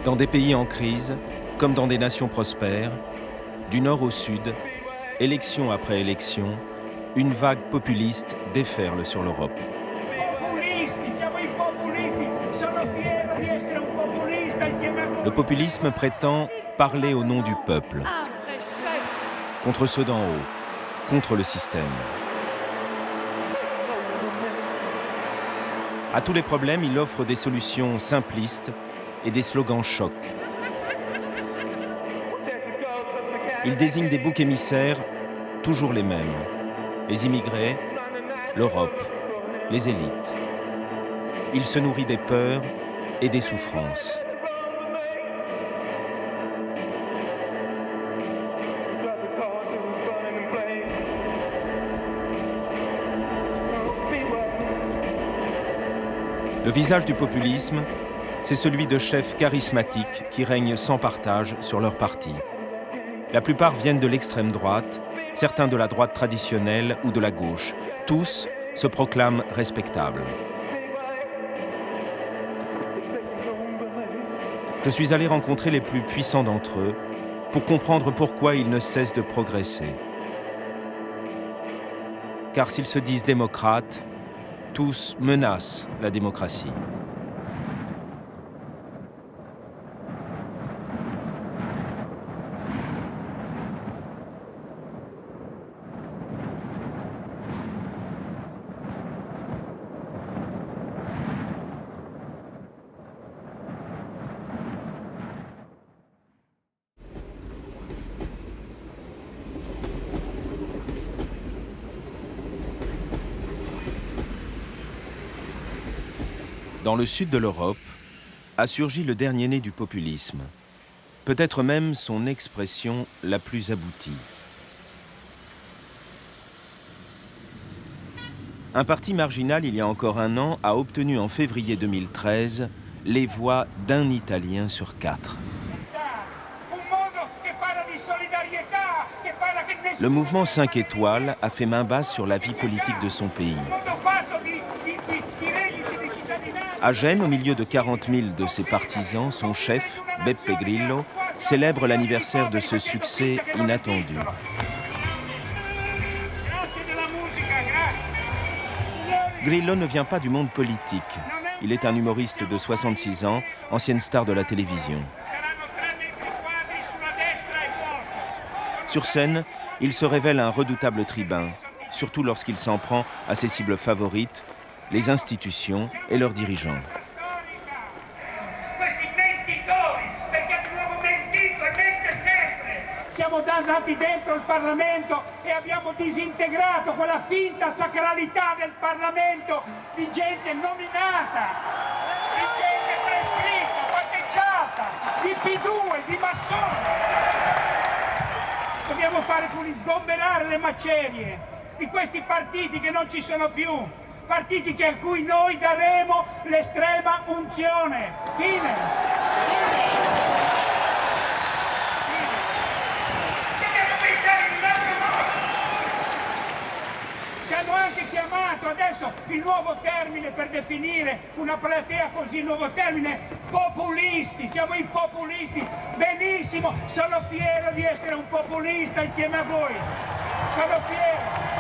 Dans des pays en crise, comme dans des nations prospères, du nord au sud, élection après élection, une vague populiste déferle sur l'Europe. Le populisme prétend parler au nom du peuple, contre ceux d'en haut, contre le système. À tous les problèmes, il offre des solutions simplistes et des slogans chocs. Il désigne des boucs émissaires, toujours les mêmes. Les immigrés, l'Europe, les élites. Il se nourrit des peurs et des souffrances. Le visage du populisme, c'est celui de chefs charismatiques qui règnent sans partage sur leur parti. La plupart viennent de l'extrême droite, certains de la droite traditionnelle ou de la gauche. Tous se proclament respectables. Je suis allé rencontrer les plus puissants d'entre eux pour comprendre pourquoi ils ne cessent de progresser. Car s'ils se disent démocrates, tous menacent la démocratie. Dans le sud de l'Europe, a surgi le dernier né du populisme, peut-être même son expression la plus aboutie. Un parti marginal, il y a encore un an, a obtenu en février 2013 les voix d'un Italien sur 4. Le mouvement 5 étoiles a fait main basse sur la vie politique de son pays. À Gênes, au milieu de 40 000 de ses partisans, son chef, Beppe Grillo, célèbre l'anniversaire de ce succès inattendu. Grillo ne vient pas du monde politique. Il est un humoriste de 66 ans, ancienne star de la télévision. Sur scène, il se révèle un redoutable tribun, surtout lorsqu'il s'en prend à ses cibles favorites, les institutions et leurs dirigeants. Siamo andati dentro il Parlamento e abbiamo disintegrato quella finta sacralità del Parlamento di gente nominata, di gente prescritta, patteggiata, di P2, di massoni. Dobbiamo fare sgomberare le macerie di questi partiti che non ci sono più. Partiti a cui noi daremo l'estrema unzione. Fine. Dobbiamo pensare in un altro modo. Ci hanno anche chiamato adesso il nuovo termine per definire una platea così, il nuovo termine, populisti. Siamo i populisti. Benissimo, sono fiero di essere un populista insieme a voi. Sono fiero.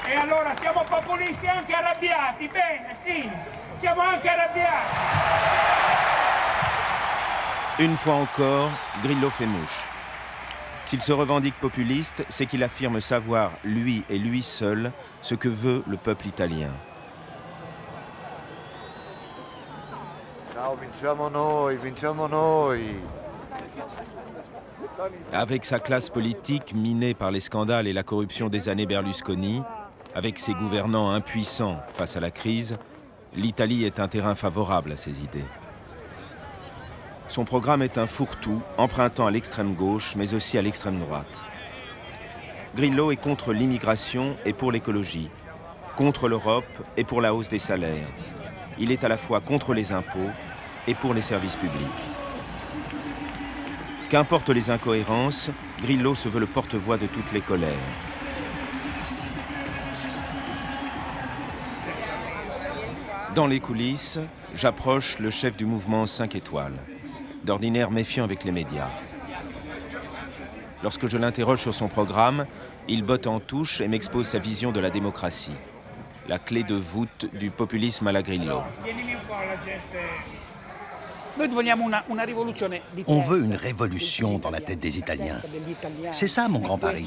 E allora siamo populisti anche arrabbiati, bene, sì, siamo anche arrabbiati. Une fois encore, Grillo fait mouche. S'il se revendique populiste, c'est qu'il affirme savoir, lui et lui seul, ce que veut le peuple italien. Ciao, vinciamo noi, vinciamo noi. Avec sa classe politique minée par les scandales et la corruption des années Berlusconi, avec ses gouvernants impuissants face à la crise, l'Italie est un terrain favorable à ses idées. Son programme est un fourre-tout, empruntant à l'extrême gauche, mais aussi à l'extrême droite. Grillo est contre l'immigration et pour l'écologie, contre l'Europe et pour la hausse des salaires. Il est à la fois contre les impôts et pour les services publics. Qu'importe les incohérences, Grillo se veut le porte-voix de toutes les colères. Dans les coulisses, j'approche le chef du mouvement 5 étoiles, d'ordinaire méfiant avec les médias. Lorsque je l'interroge sur son programme, il botte en touche et m'expose sa vision de la démocratie, la clé de voûte du populisme à la Grillo. On veut une révolution dans la tête des Italiens. C'est ça mon grand pari.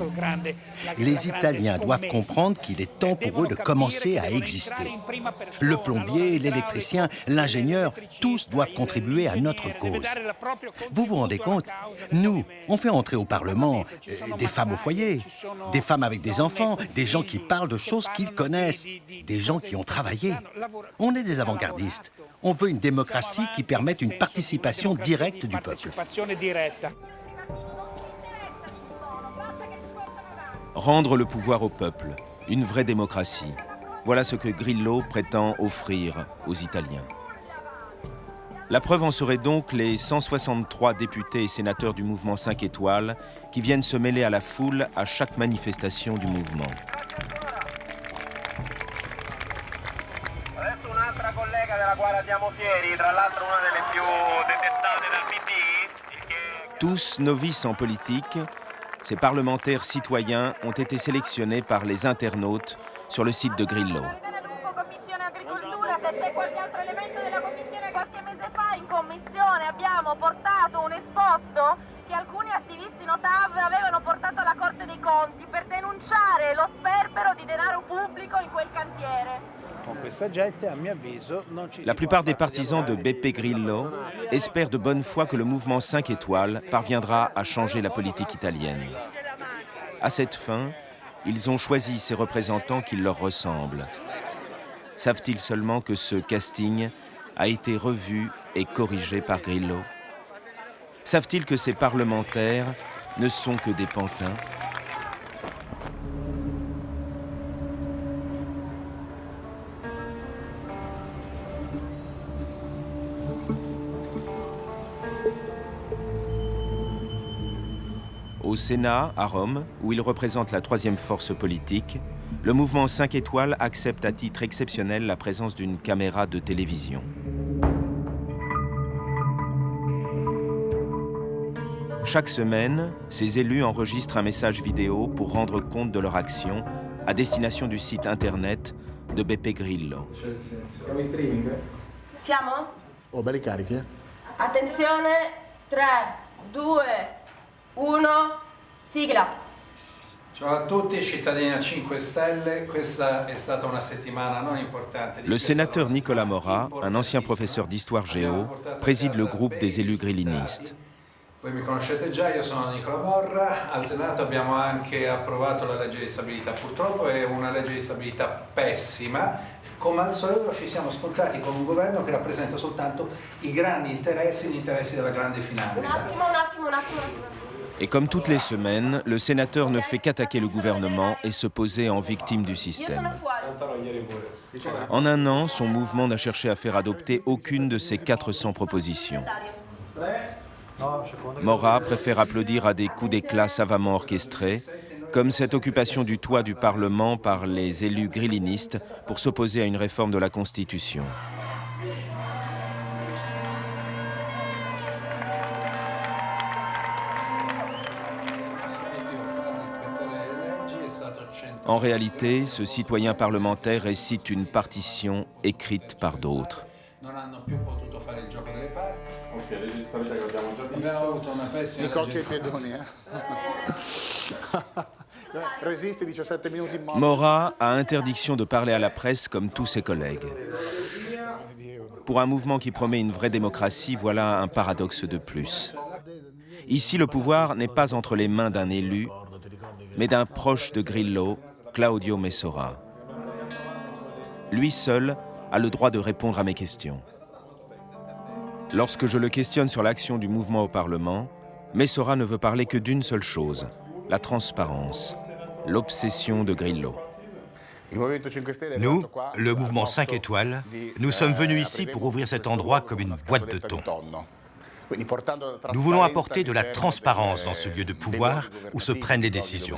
Les Italiens doivent comprendre qu'il est temps pour eux de commencer à exister. Le plombier, l'électricien, l'ingénieur, tous doivent contribuer à notre cause. Vous vous rendez compte? Nous, on fait entrer au Parlement des femmes au foyer, des femmes avec des enfants, des gens qui parlent de choses qu'ils connaissent, des gens qui ont travaillé. On est des avant-gardistes. On veut une démocratie qui permette une participation directe du peuple. Rendre le pouvoir au peuple, une vraie démocratie. Voilà ce que Grillo prétend offrir aux Italiens. La preuve en serait donc les 163 députés et sénateurs du mouvement 5 étoiles qui viennent se mêler à la foule à chaque manifestation du mouvement. Tous novices en politique, ces parlementaires citoyens ont été sélectionnés par les internautes sur le site de Grillo. Che alcuni attivisti Notav avevano portato alla Corte dei Conti per denunciare lo sperpero di denaro pubblico in quel cantiere. La plupart des partisans de Beppe Grillo espèrent de bonne foi que le mouvement 5 étoiles parviendra à changer la politique italienne. À cette fin, ils ont choisi ces représentants qui leur ressemblent. Savent-ils seulement que ce casting a été revu et corrigé par Grillo? Savent-ils que ces parlementaires ne sont que des pantins? Au Sénat, à Rome, où il représente la troisième force politique, le mouvement 5 étoiles accepte à titre exceptionnel la présence d'une caméra de télévision. Chaque semaine, ces élus enregistrent un message vidéo pour rendre compte de leur action à destination du site internet de Beppe Grillo. Siamo? Oh, belli carichi, eh? Attenzione, 3, 2, 1, sigla. Ciao a tutti, cittadini 5 Stelle, questa è stata una settimana non importante. Le sénateur Nicolas Mora, un ancien professeur d'histoire géo, préside le groupe des élus grillinistes. Voi mi conoscete già, io sono Nicola Morra, al Senato abbiamo anche approvato la legge di stabilità, purtroppo è una legge di stabilità pessima, come al solito ci siamo scontrati con un governo che rappresenta soltanto i grandi interessi, gli interessi della grande finanza. Un attimo. Et comme toutes les semaines, le sénateur ne fait qu'attaquer le gouvernement et se poser en victime du système. En un an, son mouvement n'a cherché à faire adopter aucune de ses 400 propositions. Mora préfère applaudir à des coups d'éclat savamment orchestrés, comme cette occupation du toit du Parlement par les élus grillinistes pour s'opposer à une réforme de la Constitution. En réalité, ce citoyen parlementaire récite une partition écrite par d'autres. Di cocchi e piedoni, Resiste 17 minuti in moto. Mora a interdiction de parler à la presse comme tous ses collègues. Pour un mouvement qui promet une vraie démocratie, voilà un paradoxe de plus. Ici, le pouvoir n'est pas entre les mains d'un élu, mais d'un proche de Grillo, Claudio Messora. Lui seul a le droit de répondre à mes questions. Lorsque je le questionne sur l'action du mouvement au Parlement, Messora ne veut parler que d'une seule chose, la transparence, l'obsession de Grillo. Nous, le mouvement 5 étoiles, nous sommes venus ici pour ouvrir cet endroit comme une boîte de thon. Nous voulons apporter de la transparence dans ce lieu de pouvoir où se prennent les décisions.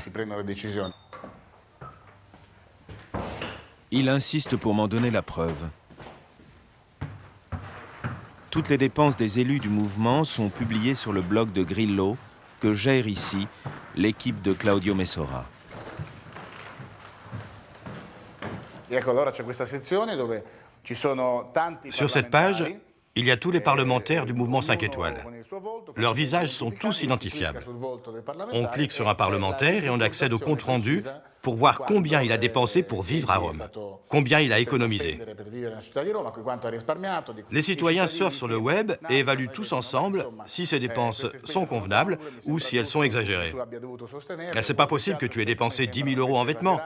Il insiste pour m'en donner la preuve. Toutes les dépenses des élus du mouvement sont publiées sur le blog de Grillo, que gère ici l'équipe de Claudio Messora. Sur cette page, il y a tous les parlementaires du mouvement 5 étoiles. Leurs visages sont tous identifiables. On clique sur un parlementaire et on accède au compte-rendu pour voir combien il a dépensé pour vivre à Rome, combien il a économisé. Les citoyens surfent sur le web et évaluent tous ensemble si ces dépenses sont convenables ou si elles sont exagérées. C'est pas possible que tu aies dépensé 10 000 € en vêtements.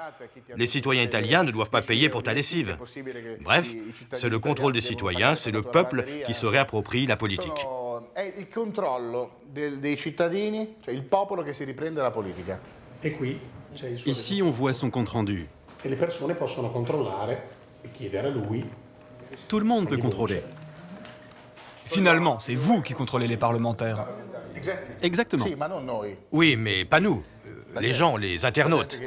Les citoyens italiens ne doivent pas payer pour ta lessive. Bref, c'est le contrôle des citoyens, c'est le peuple qui se réapproprie la politique. Il controllo dei cittadini, cioè il popolo che si riprende la politica. Ici, on voit son compte-rendu. Tout le monde peut contrôler. Finalement, c'est vous qui contrôlez les parlementaires. Exactement. Oui, mais pas nous. Les gens, les internautes.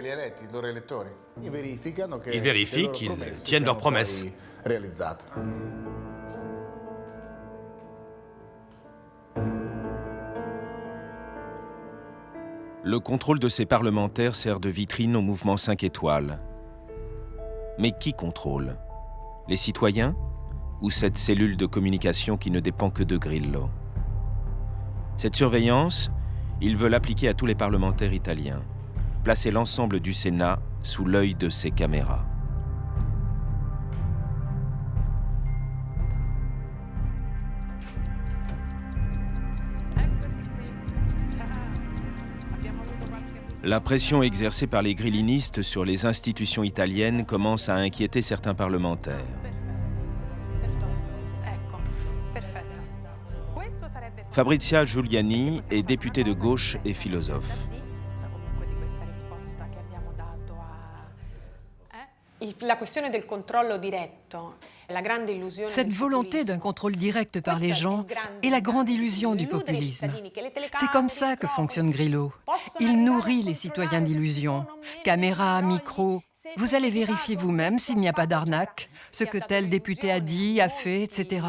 Ils vérifient qu'ils tiennent leurs promesses. Le contrôle de ces parlementaires sert de vitrine au mouvement 5 étoiles. Mais qui contrôle? Les citoyens ou cette cellule de communication qui ne dépend que de Grillo? Cette surveillance, il veut l'appliquer à tous les parlementaires italiens, placer l'ensemble du Sénat sous l'œil de ses caméras. La pression exercée par les grillinistes sur les institutions italiennes commence à inquiéter certains parlementaires. Fabrizia Giuliani est députée de gauche et philosophe. Cette volonté d'un contrôle direct par les gens est la grande illusion du populisme. C'est comme ça que fonctionne Grillo. Il nourrit les citoyens d'illusions. Caméra, micro, vous allez vérifier vous-même s'il n'y a pas d'arnaque, ce que tel député a dit, a fait, etc.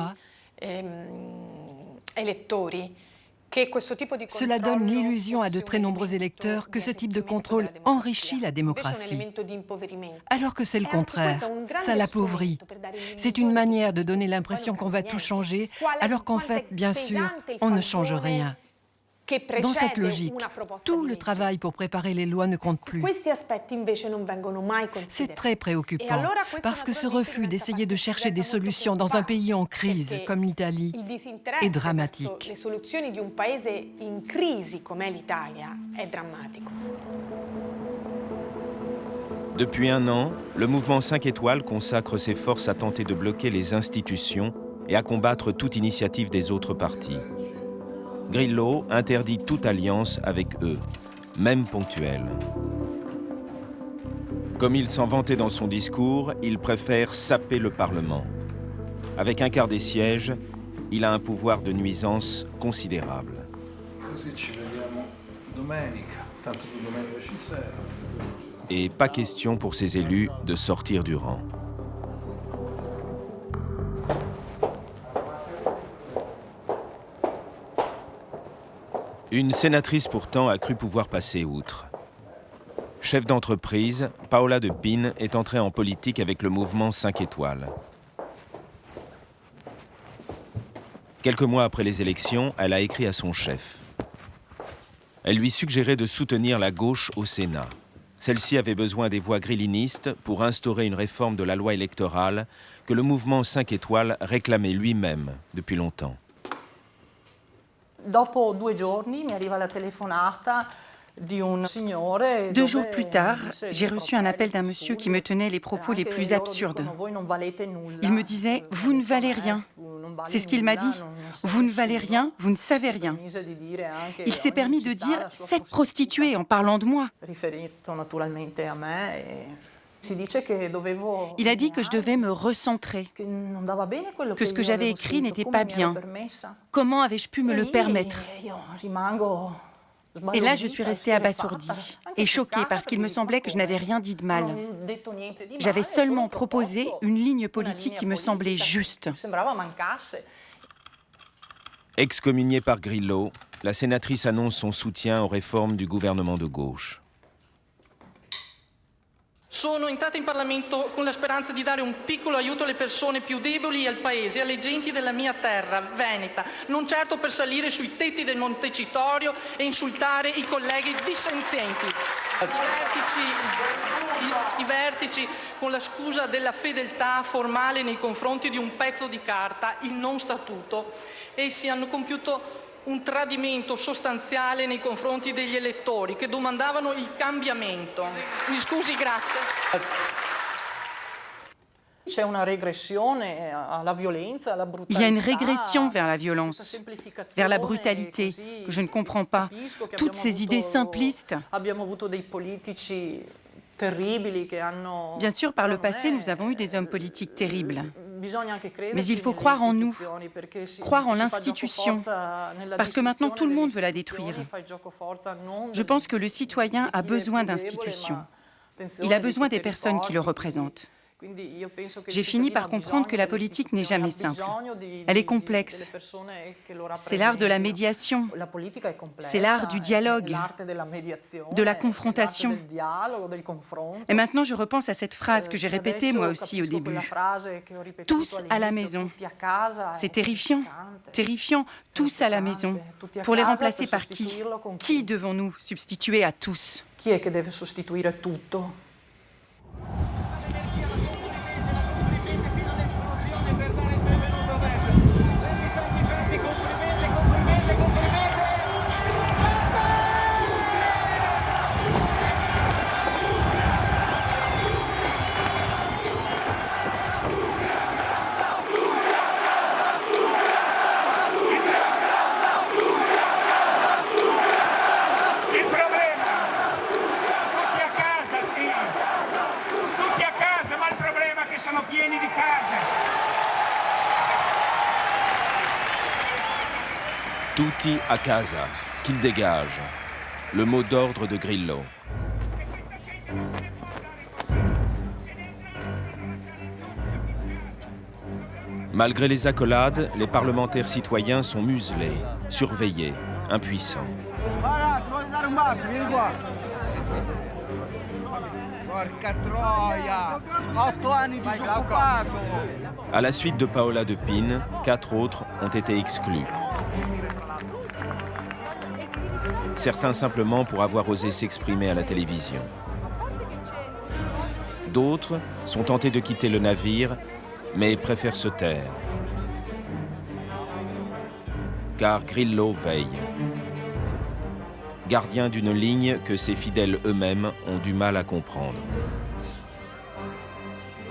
Cela donne l'illusion à de très nombreux électeurs que ce type de contrôle enrichit la démocratie. Alors que c'est le contraire, ça l'appauvrit. C'est une manière de donner l'impression qu'on va tout changer, alors qu'en fait, bien sûr, on ne change rien. Dans cette logique, tout le travail pour préparer les lois ne compte plus. C'est très préoccupant, parce que ce refus d'essayer de chercher des solutions dans un pays en crise comme l'Italie est dramatique. Depuis un an, le mouvement 5 étoiles consacre ses forces à tenter de bloquer les institutions et à combattre toute initiative des autres partis. Grillo interdit toute alliance avec eux, même ponctuelle. Comme il s'en vantait dans son discours, il préfère saper le Parlement. Avec un quart des sièges, il a un pouvoir de nuisance considérable. Et pas question pour ses élus de sortir du rang. Une sénatrice pourtant a cru pouvoir passer outre. Chef d'entreprise, Paola De Pin est entrée en politique avec le mouvement 5 étoiles. Quelques mois après les élections, elle a écrit à son chef. Elle lui suggérait de soutenir la gauche au Sénat. Celle-ci avait besoin des voix grillinistes pour instaurer une réforme de la loi électorale que le mouvement 5 étoiles réclamait lui-même depuis longtemps. 2 jours plus tard, j'ai reçu un appel d'un monsieur qui me tenait les propos les plus absurdes. Il me disait « Vous ne valez rien ». C'est ce qu'il m'a dit. « Vous ne valez rien, vous ne savez rien ». Il s'est permis de dire « cette prostituée » en parlant de moi. Il a dit que je devais me recentrer, que ce que j'avais écrit n'était pas bien. Comment avais-je pu me le permettre? Et là, je suis restée abasourdie et choquée parce qu'il me semblait que je n'avais rien dit de mal. J'avais seulement proposé une ligne politique qui me semblait juste. Excommuniée par Grillo, la sénatrice annonce son soutien aux réformes du gouvernement de gauche. Sono entrata in Parlamento con la speranza di dare un piccolo aiuto alle persone più deboli e al paese, alle genti della mia terra, veneta, non certo per salire sui tetti del Montecitorio e insultare i colleghi dissenzienti. I vertici con la scusa della fedeltà formale nei confronti di un pezzo di carta, il non statuto, essi hanno compiuto un tradimento sostanziale nei confronti degli elettori che domandavano il cambiamento. Mi scusi, grazie. Il y a une régression vers la violence, vers la brutalité, que je ne comprends pas. Toutes ces idées simplistes. Bien sûr, par le passé, nous avons eu des hommes politiques terribles. Mais il faut croire en nous, croire en l'institution, parce que maintenant tout le monde veut la détruire. Je pense que le citoyen a besoin d'institutions. Il a besoin des personnes qui le représentent. J'ai fini par comprendre que la politique n'est jamais simple. Elle est complexe. C'est l'art de la médiation. C'est l'art du dialogue, de la confrontation. Et maintenant, je repense à cette phrase que j'ai répétée moi aussi au début. Tous à la maison. C'est terrifiant, terrifiant, tous à la maison. Pour les remplacer par qui? Qui devons-nous substituer à tous? Chi è che deve sostituire tutto? Tutti a casa, qu'il dégage. Le mot d'ordre de Grillo. Malgré les accolades, les parlementaires citoyens sont muselés, surveillés, impuissants. À la suite de Paola De Pin, 4 autres ont été exclus. Certains simplement pour avoir osé s'exprimer à la télévision. D'autres sont tentés de quitter le navire, mais préfèrent se taire. Car Grillo veille. Gardien d'une ligne que ses fidèles eux-mêmes ont du mal à comprendre.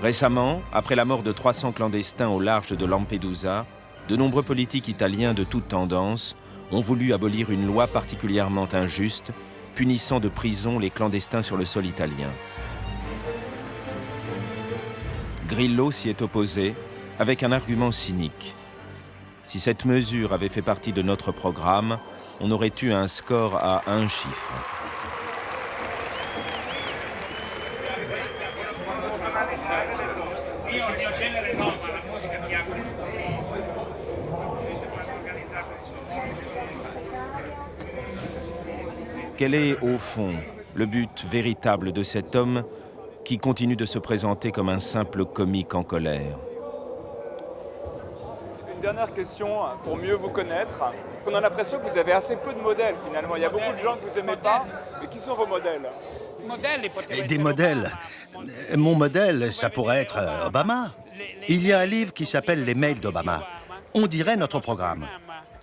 Récemment, après la mort de 300 clandestins au large de Lampedusa, de nombreux politiques italiens de toutes tendances ont voulu abolir une loi particulièrement injuste, punissant de prison les clandestins sur le sol italien. Grillo s'y est opposé avec un argument cynique. Si cette mesure avait fait partie de notre programme, on aurait eu un score à 1 chiffre. Quel est, au fond, le but véritable de cet homme qui continue de se présenter comme un simple comique en colère? Une dernière question pour mieux vous connaître. On a l'impression que vous avez assez peu de modèles finalement. Il y a beaucoup de gens que vous n'aimez pas, mais qui sont vos modèles? Des modèles. Mon modèle, ça pourrait être Obama. Il y a un livre qui s'appelle « Les mails d'Obama ». On dirait notre programme.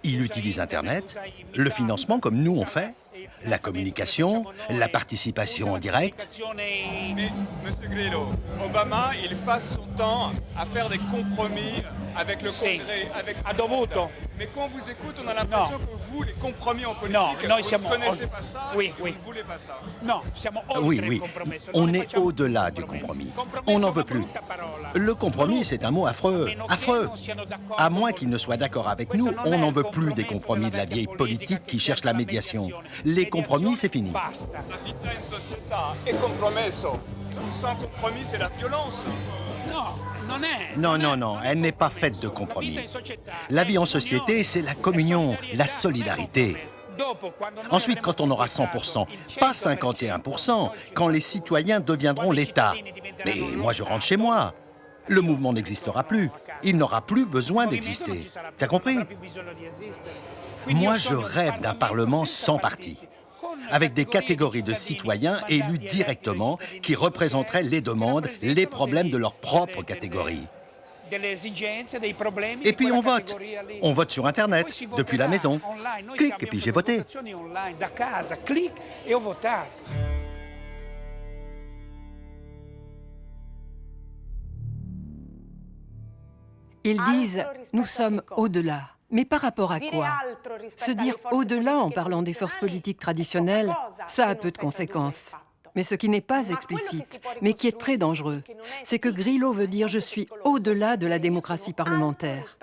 Il utilise Internet, le financement comme nous on fait, la communication, la participation en direct. Mais, Monsieur Grillo, Obama, il passe son temps à faire des compromis avec le Congrès, avec mais quand on vous écoute, on a l'impression que vous, les compromis en politique, vous ne connaissez pas ça, vous ne voulez pas ça. Oui, on est au-delà du compromis. On n'en veut plus. Le compromis, c'est un mot affreux, affreux. À moins qu'il ne soit d'accord avec nous, on n'en veut plus des compromis de la vieille politique qui cherche la médiation. Les compromis, c'est fini. La vita in società è compromesso. Sans compromis, c'est la violence. Non, non, non, elle n'est pas faite de compromis. La vie en société, c'est la communion, la solidarité. Ensuite, quand on aura 100%, pas 51%, quand les citoyens deviendront l'État. Mais moi, je rentre chez moi. Le mouvement n'existera plus. Il n'aura plus besoin d'exister. T'as compris? Moi, je rêve d'un Parlement sans parti, avec des catégories de citoyens élus directement qui représenteraient les demandes, les problèmes de leur propre catégorie. Et puis on vote. On vote sur Internet, depuis la maison. Clic, et puis j'ai voté. Ils disent « nous sommes au-delà ». Mais par rapport à quoi? Se dire au-delà en parlant des forces politiques traditionnelles, ça a peu de conséquences. Mais ce qui n'est pas explicite, mais qui est très dangereux, c'est que Grillo veut dire « je suis au-delà de la démocratie parlementaire ».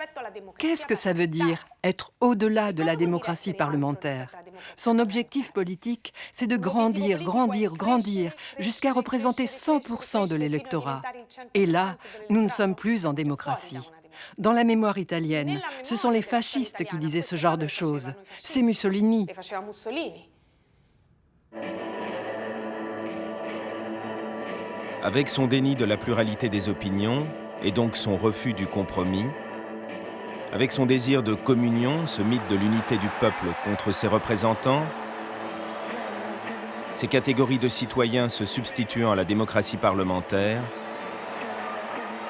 Qu'est-ce que ça veut dire, être au-delà de la démocratie parlementaire? Son objectif politique, c'est de grandir, grandir, grandir, jusqu'à représenter 100% de l'électorat. Et là, nous ne sommes plus en démocratie. Dans la mémoire italienne, ce sont les fascistes qui disaient ce genre de choses. C'est Mussolini. Avec son déni de la pluralité des opinions, et donc son refus du compromis, avec son désir de communion, ce mythe de l'unité du peuple contre ses représentants, ces catégories de citoyens se substituant à la démocratie parlementaire,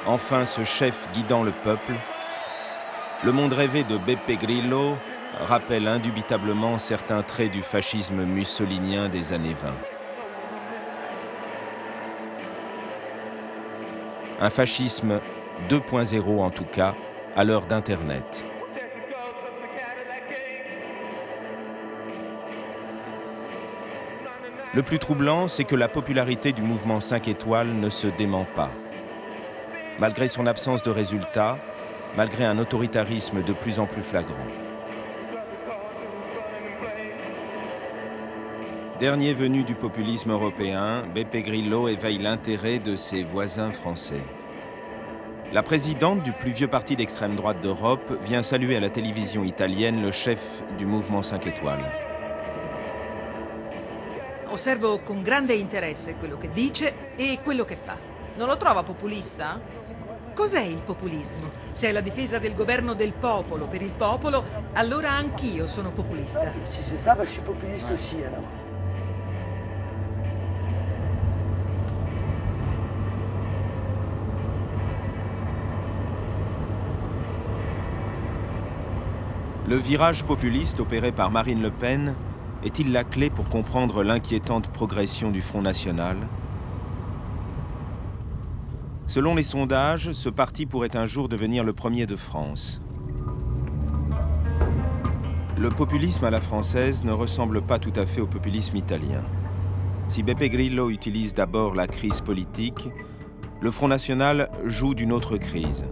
enfin ce chef guidant le peuple, le monde rêvé de Beppe Grillo rappelle indubitablement certains traits du fascisme mussolinien des années 20. Un fascisme 2.0 en tout cas, à l'heure d'Internet. Le plus troublant, c'est que la popularité du mouvement 5 étoiles ne se dément pas. Malgré son absence de résultats, malgré un autoritarisme de plus en plus flagrant. Dernier venu du populisme européen, Beppe Grillo éveille l'intérêt de ses voisins français. La présidente du plus vieux parti d'extrême droite d'Europe vient saluer à la télévision italienne le chef du mouvement 5 étoiles. Osservo con grande interesse quello che dice e quello che fa. Non lo trova populista? Cos'è il populismo? Se è la difesa del governo del popolo per il popolo, allora anch'io sono populista. Si c'est ça, je suis populiste aussi alors. Le virage populiste opéré par Marine Le Pen est-il la clé pour comprendre l'inquiétante progression du Front National? Selon les sondages, ce parti pourrait un jour devenir le premier de France. Le populisme à la française ne ressemble pas tout à fait au populisme italien. Si Beppe Grillo utilise d'abord la crise politique, le Front National joue d'une autre crise.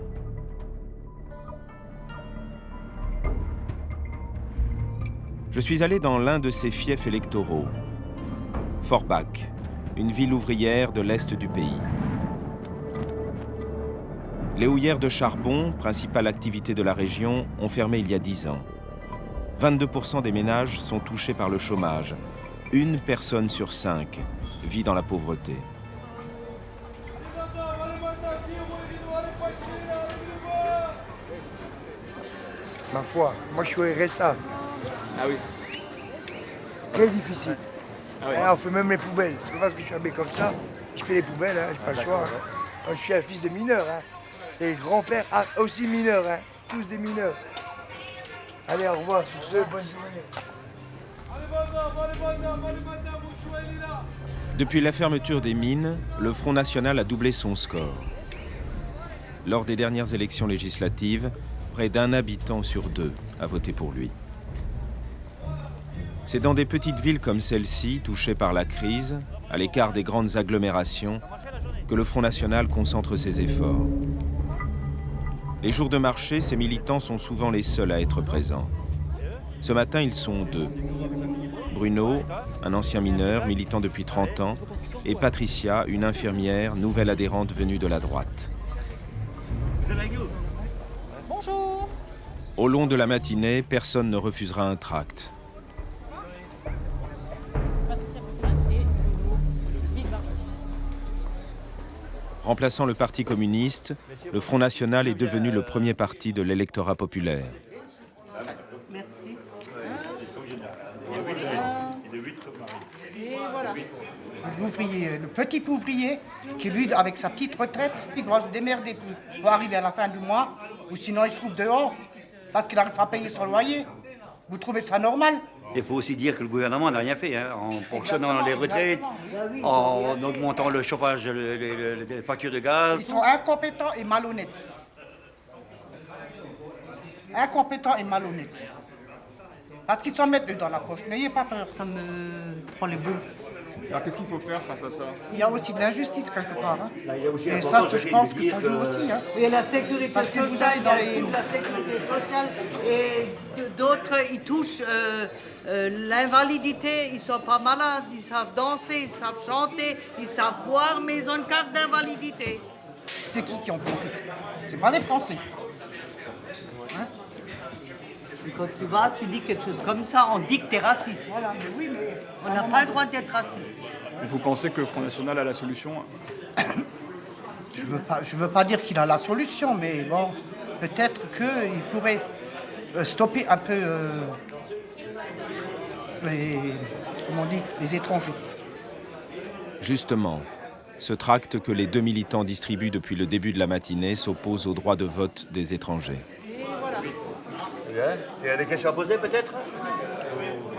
Je suis allé dans l'un de ses fiefs électoraux, Forbach, une ville ouvrière de l'est du pays. Les houillères de charbon, principale activité de la région, ont fermé il y a 10 ans. 22% des ménages sont touchés par le chômage. Une personne sur 5 vit dans la pauvreté. Ma foi, moi je suis au RSA. Ah oui. Très difficile. Ah oui. On fait même les poubelles. C'est pas parce que je suis habillé comme ça, je fais les poubelles, hein, j'ai pas le choix. Hein. Je suis un fils de mineur. Hein. Et grand-père aussi mineur, hein. Tous des mineurs. Allez, au revoir, sur ce, bonne journée. Depuis la fermeture des mines, le Front National a doublé son score. Lors des dernières élections législatives, près d'1 habitant sur 2 a voté pour lui. C'est dans des petites villes comme celle-ci, touchées par la crise, à l'écart des grandes agglomérations, que le Front National concentre ses efforts. Les jours de marché, ces militants sont souvent les seuls à être présents. Ce matin, ils sont 2. Bruno, un ancien mineur, militant depuis 30 ans, et Patricia, une infirmière, nouvelle adhérente venue de la droite. Bonjour. Au long de la matinée, personne ne refusera un tract. Patricia Buckman et Bruno Wiesbach. Remplaçant le Parti communiste, le Front National est devenu le premier parti de l'électorat populaire. Merci. Et voilà. L'ouvrier, le petit ouvrier qui, lui, avec sa petite retraite, il doit se démerder pour arriver à la fin du mois, ou sinon il se trouve dehors, parce qu'il n'arrive pas à payer son loyer. Vous trouvez ça normal? Il faut aussi dire que le gouvernement n'a rien fait, hein, en ponctionnant les retraites, en augmentant le chauffage, les factures de gaz. Ils sont incompétents et malhonnêtes. Incompétents et malhonnêtes. Parce qu'ils s'en mettent dans la poche. N'ayez pas peur. Ça me prend les boules. Alors qu'est-ce qu'il faut faire face à ça? Il y a aussi de l'injustice quelque part. Hein. Là, il y a aussi et ça, je pense que ça joue aussi. Hein. Et la sécurité sociale, il y a toute la sécurité sociale et d'autres, ils touchent l'invalidité, ils ne sont pas malades, ils savent danser, ils savent chanter, ils savent boire, mais ils ont une carte d'invalidité. C'est qui en profite? C'est pas les Français. Hein? Et quand tu vas, tu dis quelque chose comme ça, on dit que tu es raciste. Voilà, mais oui, mais... On n'a pas le droit d'être raciste. Et vous pensez que le Front National a la solution? Je veux pas dire qu'il a la solution, mais bon, peut-être qu'il pourrait stopper un peu les étrangers. Justement, ce tract que les deux militants distribuent depuis le début de la matinée s'oppose au droit de vote des étrangers. Il y a des questions à poser peut-être?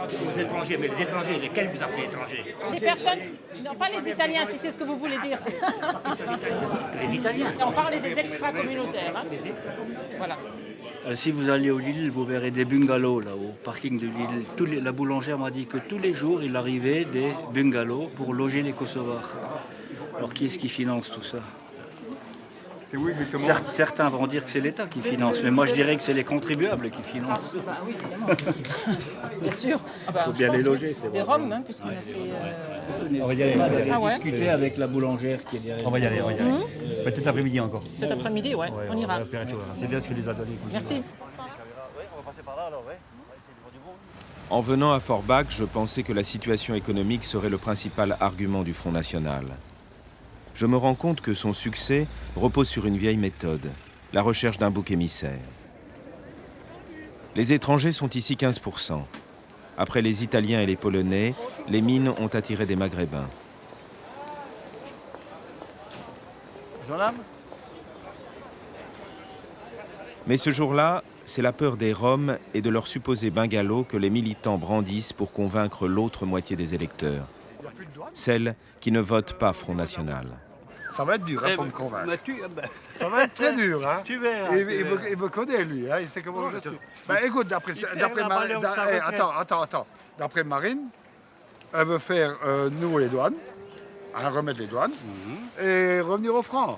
Aux étrangers, mais les étrangers, lesquels vous appelez étrangers? Les personnes, non pas les Italiens, si c'est ce que vous voulez dire. Les Italiens. On parlait des extra-communautaires. Hein. Les extra-communautaires. Voilà. Si vous allez au Lidl, vous verrez des bungalows là, au parking de Lidl. La boulangère m'a dit que tous les jours, il arrivait des bungalows pour loger les Kosovars. Alors qui est-ce qui finance tout ça? C'est où exactement? Certains vont dire que c'est l'État qui finance, mais moi je dirais que c'est les contribuables qui financent. Ah, oui, évidemment. Bien sûr. Il faut bien les loger, c'est des Roms, hein, puisqu'on a fait... On va y aller, Ah ouais. discuter avec la boulangère qui est derrière. On va y aller. Peut-être après-midi encore. Cet après-midi, ouais, on ira. C'est bien ce qu'il les a donné. Merci. On va passer par là alors, ouais. En venant à Forbach, je pensais que la situation économique serait le principal argument du Front National. Je me rends compte que son succès repose sur une vieille méthode, la recherche d'un bouc émissaire. Les étrangers sont ici 15%. Après les Italiens et les Polonais, les mines ont attiré des Maghrébins. Mais ce jour-là, c'est la peur des Roms et de leurs supposés bungalows que les militants brandissent pour convaincre l'autre moitié des électeurs, celle qui ne vote pas Front National. Ça va être dur pour me convaincre. Ça va être très dur. Hein. Tu verras. Il me connaît, lui. Hein. Il sait comment je suis. Écoute, d'après D'après Marine, elle veut faire nous les douanes, remettre les douanes, et revenir au franc.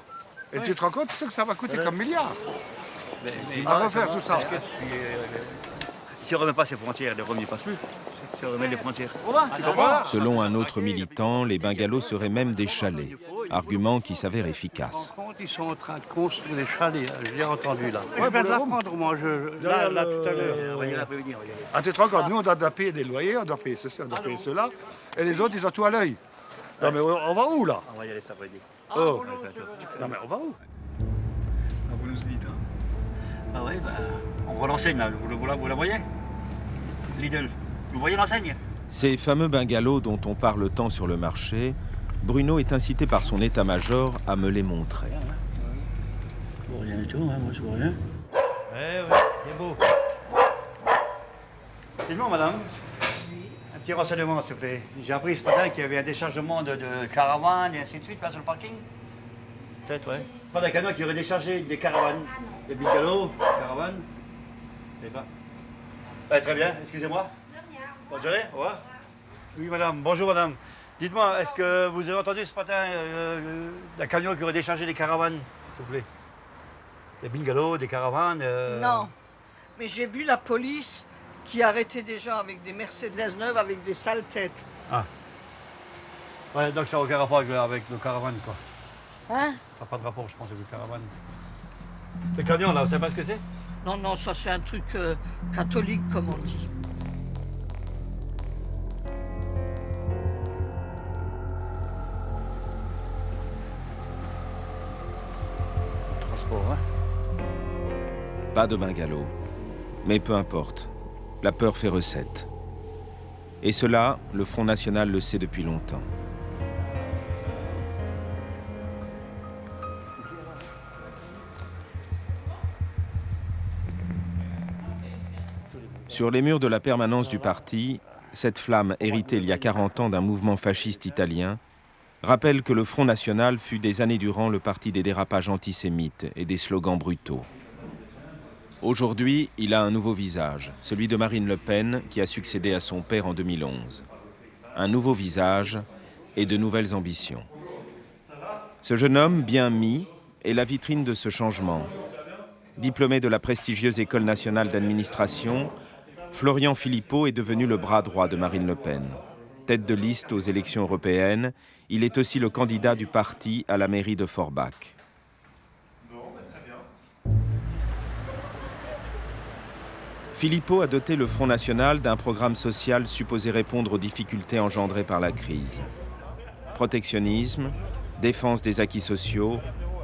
Et tu te rends compte ce que ça va coûter comme milliard à refaire tout ça. Si on ne remet pas ces frontières, les Roms n'y passent plus. Si on remet les frontières. Selon un autre militant, les bungalows seraient même des chalets, argument qui s'avère efficace. Ils sont en train de construire des chalets, j'ai entendu là. Ouais, Je viens de l'apprendre, moi, là tout à l'heure. On va y aller l'après-midi. Ah, tu te rends compte, nous on doit payer des loyers, on doit payer ceci, on doit payer cela, et les autres ils ont tout à l'œil. Non mais on va où là? On va y aller cet après-midi. Oh. Non mais on va où? Vous nous dites, hein. Ah ouais, on voit l'enseigne là, vous la voyez? Lidl, vous voyez l'enseigne? Ces fameux bungalows dont on parle tant sur le marché, Bruno est incité par son état-major à me les montrer. Je vois rien du tout, hein, moi je vois rien. Ouais, c'est beau. Dites-moi, madame, un petit renseignement, s'il vous plaît. J'ai appris ce matin qu'il y avait un déchargement de caravanes et ainsi de suite là sur le parking. Peut-être, ouais. Pas d'un camion qui aurait déchargé des caravanes, des bungalows, des caravanes. Je sais pas. Très bien, excusez-moi. Bonne journée, au revoir. Oui, madame, bonjour, madame. Dites-moi, est-ce que vous avez entendu ce matin d'un camion qui aurait déchargé des caravanes, s'il vous plaît? Des bungalows, des caravanes Non, mais j'ai vu la police qui arrêtait des gens avec des Mercedes neuves avec des sales têtes. Ah. Ouais, donc ça n'a aucun rapport avec nos caravanes, quoi. Hein? Ça n'a pas de rapport, je pense, avec les caravanes. Le canyon, là, vous savez pas ce que c'est? Non, non, ça c'est un truc catholique, comme on dit. Transport, hein? Pas de bungalow. Mais peu importe. La peur fait recette. Et cela, le Front National le sait depuis longtemps. Sur les murs de la permanence du parti, cette flamme héritée il y a 40 ans d'un mouvement fasciste italien rappelle que le Front National fut des années durant le parti des dérapages antisémites et des slogans brutaux. Aujourd'hui, il a un nouveau visage, celui de Marine Le Pen, qui a succédé à son père en 2011. Un nouveau visage et de nouvelles ambitions. Ce jeune homme bien mis est la vitrine de ce changement. Diplômé de la prestigieuse École nationale d'administration, Florian Philippot est devenu le bras droit de Marine Le Pen. Tête de liste aux élections européennes, il est aussi le candidat du parti à la mairie de Forbach. Philippot a doté le Front National d'un programme social supposé répondre aux difficultés engendrées par la crise. Protectionnisme, défense des acquis sociaux,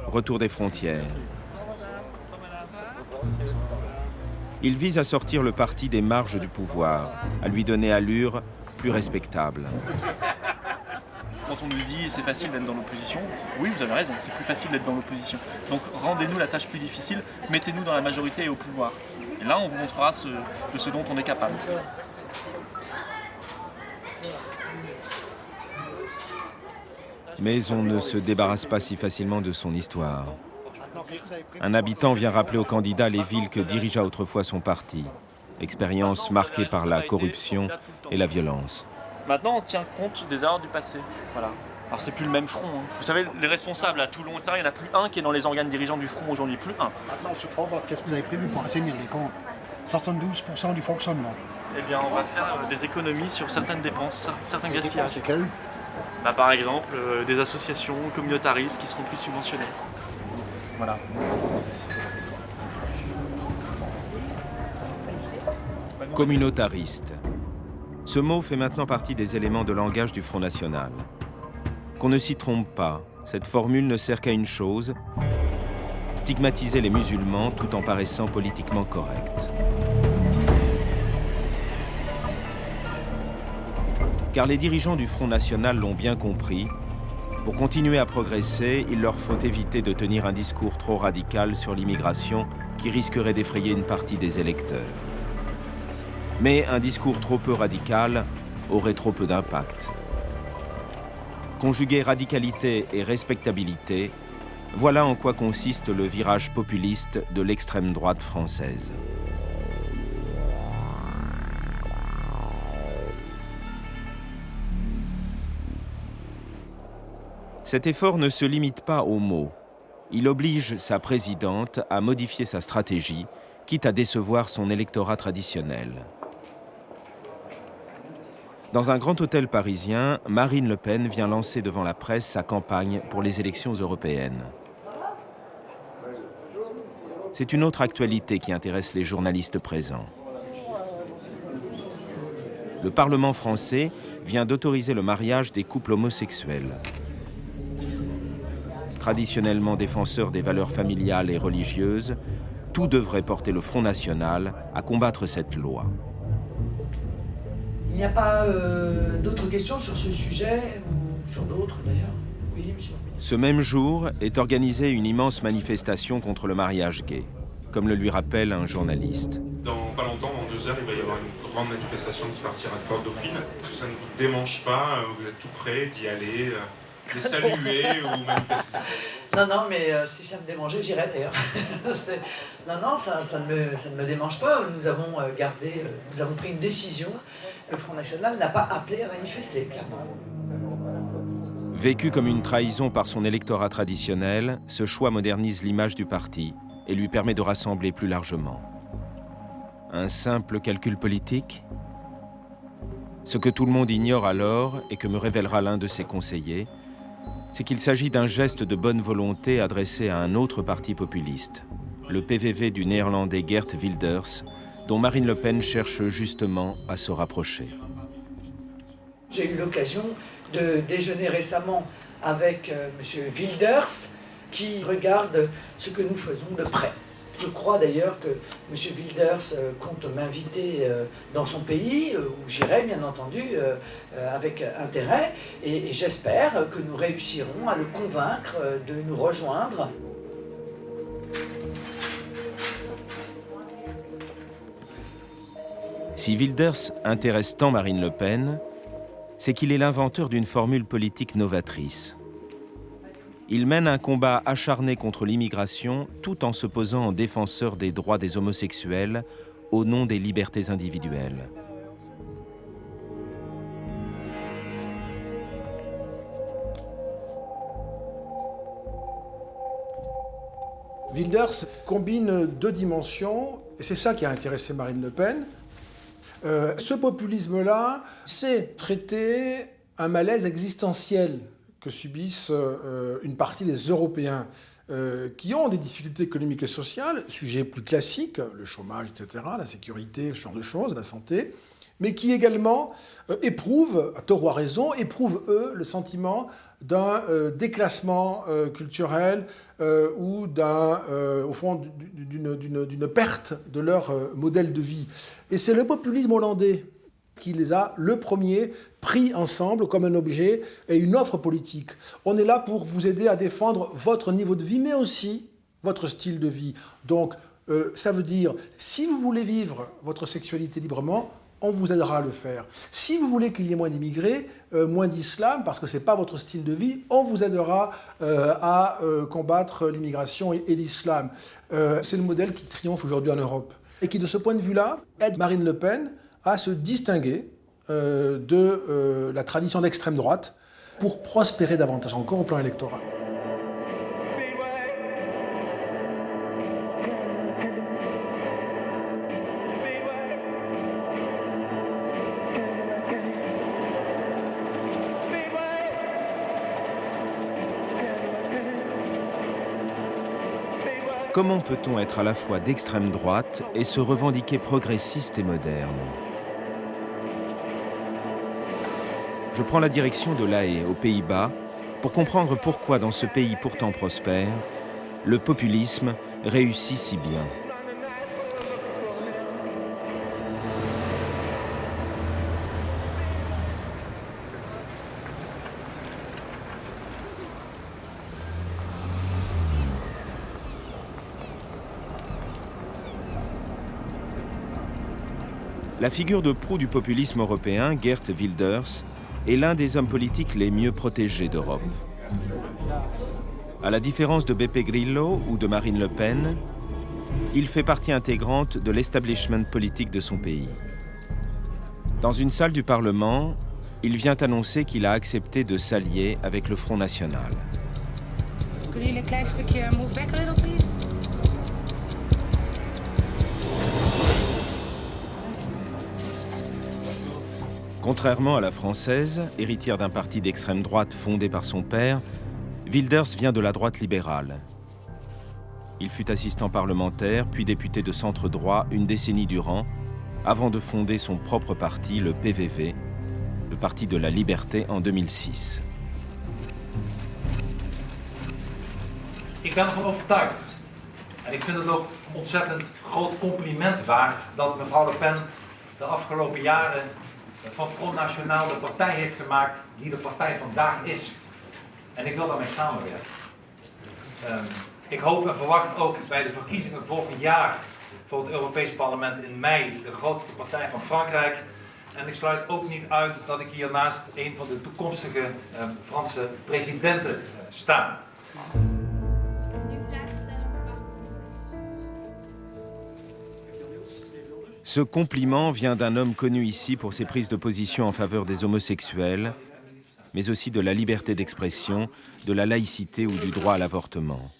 retour des frontières. Il vise à sortir le parti des marges du pouvoir, à lui donner allure plus respectable. Quand on nous dit c'est facile d'être dans l'opposition, oui, vous avez raison, c'est plus facile d'être dans l'opposition. Donc rendez-nous la tâche plus difficile, mettez-nous dans la majorité et au pouvoir. Et là, on vous montrera de ce dont on est capable. Mais on ne se débarrasse pas si facilement de son histoire. Un habitant vient rappeler au candidat les villes que dirigea autrefois son parti. Expérience marquée par la corruption et la violence. Maintenant, on tient compte des erreurs du passé. Voilà. Alors, c'est plus le même front. Hein. Vous savez, les responsables à Toulon, etc., il n'y en a plus un qui est dans les organes dirigeants du front aujourd'hui, plus un. Maintenant, sur Forbach, qu'est-ce que vous avez prévu pour assainir les comptes? 72% du fonctionnement. Eh bien, on va faire des économies sur certaines dépenses, certains gaspillages. Lesquelles? Par exemple, des associations communautaristes qui seront plus subventionnées. Voilà. Communautariste. Ce mot fait maintenant partie des éléments de langage du Front National. Qu'on ne s'y trompe pas, cette formule ne sert qu'à une chose, stigmatiser les musulmans tout en paraissant politiquement correct. Car les dirigeants du Front National l'ont bien compris, pour continuer à progresser, il leur faut éviter de tenir un discours trop radical sur l'immigration qui risquerait d'effrayer une partie des électeurs. Mais un discours trop peu radical aurait trop peu d'impact. Conjuguer radicalité et respectabilité, voilà en quoi consiste le virage populiste de l'extrême droite française. Cet effort ne se limite pas aux mots. Il oblige sa présidente à modifier sa stratégie, quitte à décevoir son électorat traditionnel. Dans un grand hôtel parisien, Marine Le Pen vient lancer devant la presse sa campagne pour les élections européennes. C'est une autre actualité qui intéresse les journalistes présents. Le Parlement français vient d'autoriser le mariage des couples homosexuels. Traditionnellement défenseur des valeurs familiales et religieuses, tout devrait porter le Front National à combattre cette loi. Il n'y a pas d'autres questions sur ce sujet, ou sur d'autres d'ailleurs? Oui, monsieur. Ce même jour est organisée une immense manifestation contre le mariage gay, comme le lui rappelle un journaliste. Dans pas longtemps, dans 2 heures, il va y avoir une grande manifestation qui partira de Porte Dauphine. Est-ce que ça ne vous démange pas? Vous êtes tout prêt d'y aller, les saluer ou manifester? Non, non, mais si ça me démangeait, j'irais d'ailleurs. Non, ça ne me démange pas. Nous avons pris une décision. Le Front National n'a pas appelé à manifester, clairement. Vécu comme une trahison par son électorat traditionnel, ce choix modernise l'image du parti et lui permet de rassembler plus largement. Un simple calcul politique? Ce que tout le monde ignore alors, et que me révélera l'un de ses conseillers, c'est qu'il s'agit d'un geste de bonne volonté adressé à un autre parti populiste, le PVV du néerlandais Geert Wilders, dont Marine Le Pen cherche justement à se rapprocher. J'ai eu l'occasion de déjeuner récemment avec M. Wilders, qui regarde ce que nous faisons de près. Je crois d'ailleurs que M. Wilders compte m'inviter dans son pays, où j'irai bien entendu avec intérêt, et j'espère que nous réussirons à le convaincre de nous rejoindre. Si Wilders intéresse tant Marine Le Pen, c'est qu'il est l'inventeur d'une formule politique novatrice. Il mène un combat acharné contre l'immigration tout en se posant en défenseur des droits des homosexuels au nom des libertés individuelles. Wilders combine deux dimensions, et c'est ça qui a intéressé Marine Le Pen. Ce populisme-là, c'est traiter un malaise existentiel que subissent une partie des Européens qui ont des difficultés économiques et sociales, sujet plus classique, le chômage, etc., la sécurité, ce genre de choses, la santé, mais qui également éprouvent, à tort ou à raison, éprouvent, eux, le sentiment d'un déclassement culturel ou au fond, d'une perte de leur modèle de vie. Et c'est le populisme hollandais qui les a, le premier, pris ensemble comme un objet et une offre politique. On est là pour vous aider à défendre votre niveau de vie, mais aussi votre style de vie. Donc, ça veut dire, si vous voulez vivre votre sexualité librement, on vous aidera à le faire. Si vous voulez qu'il y ait moins d'immigrés, moins d'islam, parce que ce n'est pas votre style de vie, on vous aidera à combattre l'immigration et l'islam. C'est le modèle qui triomphe aujourd'hui en Europe. Et qui, de ce point de vue-là, aide Marine Le Pen à se distinguer de la tradition d'extrême droite pour prospérer davantage encore au plan électoral. Comment peut-on être à la fois d'extrême droite et se revendiquer progressiste et moderne ? Je prends la direction de La Haye, aux Pays-Bas, pour comprendre pourquoi dans ce pays pourtant prospère, le populisme réussit si bien. La figure de proue du populisme européen, Geert Wilders, est l'un des hommes politiques les mieux protégés d'Europe. À la différence de Beppe Grillo ou de Marine Le Pen, il fait partie intégrante de l'establishment politique de son pays. Dans une salle du Parlement, il vient annoncer qu'il a accepté de s'allier avec le Front National. Contrairement à la française, héritière d'un parti d'extrême droite fondé par son père, Wilders vient de la droite libérale. Il fut assistant parlementaire, puis député de centre droit une décennie durant, avant de fonder son propre parti, le PVV, le Parti de la Liberté, en 2006. Ik ben ervan overtuigd. En ik vind het ook ontzettend groot compliment waard dat mevrouw Le Pen de afgelopen jaren van Front National de partij heeft gemaakt die de partij vandaag is. En ik wil daarmee samenwerken. Ik hoop en verwacht ook bij de verkiezingen volgend jaar voor het Europees Parlement in mei de grootste partij van Frankrijk. En ik sluit ook niet uit dat ik hiernaast een van de toekomstige Franse presidenten sta. Ce compliment vient d'un homme connu ici pour ses prises de position en faveur des homosexuels, mais aussi de la liberté d'expression, de la laïcité ou du droit à l'avortement.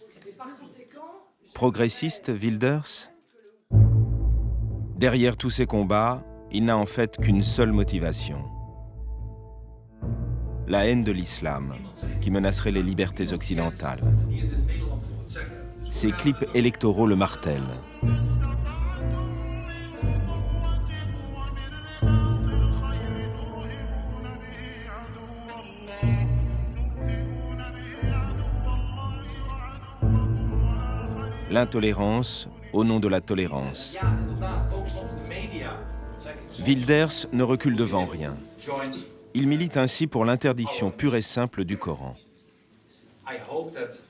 Progressiste, Wilders ? Derrière tous ces combats, il n'a en fait qu'une seule motivation. La haine de l'islam, qui menacerait les libertés occidentales. Ses clips électoraux le martèlent. L'intolérance au nom de la tolérance. Wilders ne recule devant rien. Il milite ainsi pour l'interdiction pure et simple du Coran.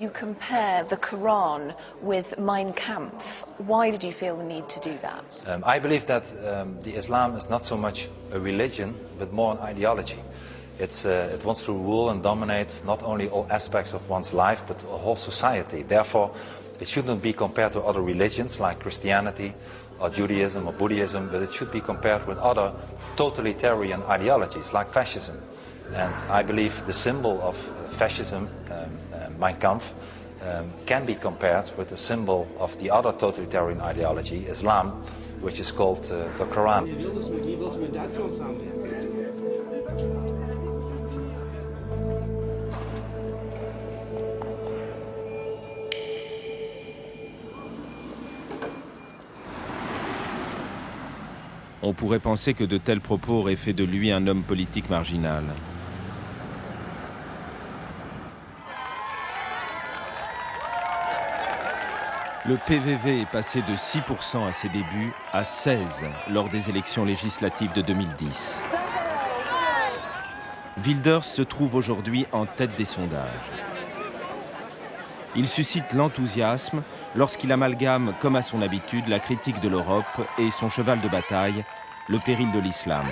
You compare the Quran with Mein Kampf. Why did you feel the need to do that? I believe that the Islam is not so much a religion, but more an ideology. It wants to rule and dominate not only all aspects of one's life, but a whole society. Therefore, it shouldn't be compared to other religions like Christianity or Judaism or Buddhism, but it should be compared with other totalitarian ideologies like fascism. And I believe the symbol of fascism, Mein Kampf, can be compared with the symbol of the other totalitarian ideology, Islam, which is called the Quran. On pourrait penser que de tels propos auraient fait de lui un homme politique marginal. Le PVV est passé de 6% à ses débuts à 16% lors des élections législatives de 2010. Wilders se trouve aujourd'hui en tête des sondages. Il suscite l'enthousiasme lorsqu'il amalgame, comme à son habitude, la critique de l'Europe et son cheval de bataille, le péril de l'islam.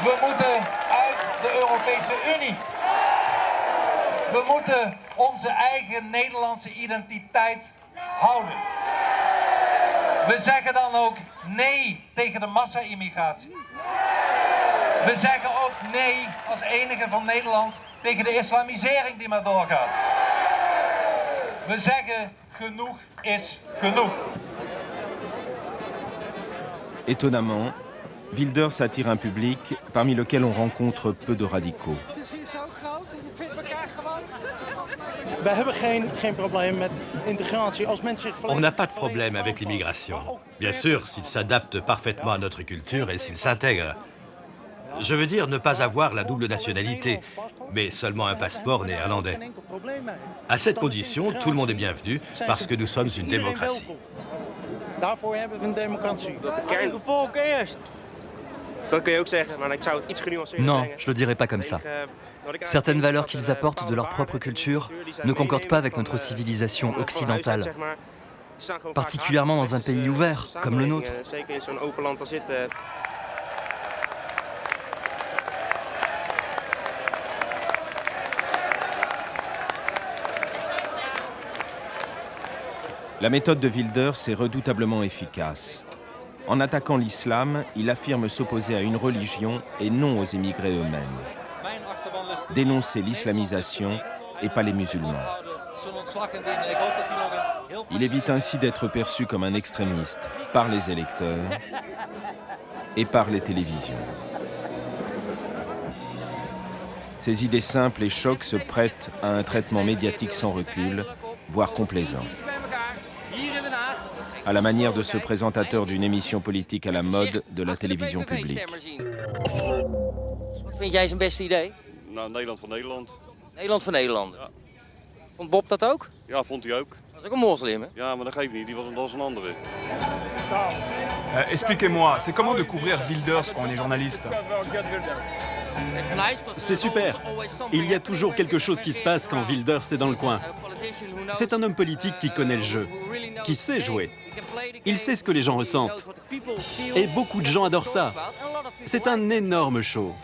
We moeten uit de Europese Unie. We moeten onze eigen Nederlandse identiteit houden. We zeggen dan ook nee tegen de massa-immigratie. We zeggen ook nee als enige van Nederland tegen de islamisering die maar doorgaat. We zeggen genoeg is genoeg. Étonnamment, Wilders attire un public parmi lequel on rencontre peu de radicaux. On n'a pas de problème avec l'immigration. Bien sûr, s'ils s'adaptent parfaitement à notre culture et s'ils s'intègrent. Je veux dire ne pas avoir la double nationalité, mais seulement un passeport néerlandais. À cette condition, tout le monde est bienvenu parce que nous sommes une démocratie. Non, je le dirais pas comme ça. Certaines valeurs qu'ils apportent de leur propre culture ne concordent pas avec notre civilisation occidentale, particulièrement dans un pays ouvert comme le nôtre. La méthode de Wilders est redoutablement efficace. En attaquant l'islam, il affirme s'opposer à une religion et non aux émigrés eux-mêmes. Dénoncer l'islamisation et pas les musulmans. Il évite ainsi d'être perçu comme un extrémiste par les électeurs et par les télévisions. Ses idées simples et chocs se prêtent à un traitement médiatique sans recul, voire complaisant. À la manière de ce présentateur d'une émission politique à la mode de la télévision publique. Wat vind jij zijn beste idee? Nou, Nederland voor Nederland. Nederland voor Nederlander. Ja. Vond Bob dat ook? Ja, vond hij ook. Dat is ook een moslim, hè? Ja, maar dat geeft niet. Die was een andere. Expliquez-moi, c'est comment de couvrir Wilders quand on est journaliste? C'est super. Il y a toujours quelque chose qui se passe quand Wilders est dans le coin. C'est un homme politique qui connaît le jeu, qui sait jouer. Il sait ce que les gens ressentent. Et beaucoup de gens adorent ça. C'est un énorme show.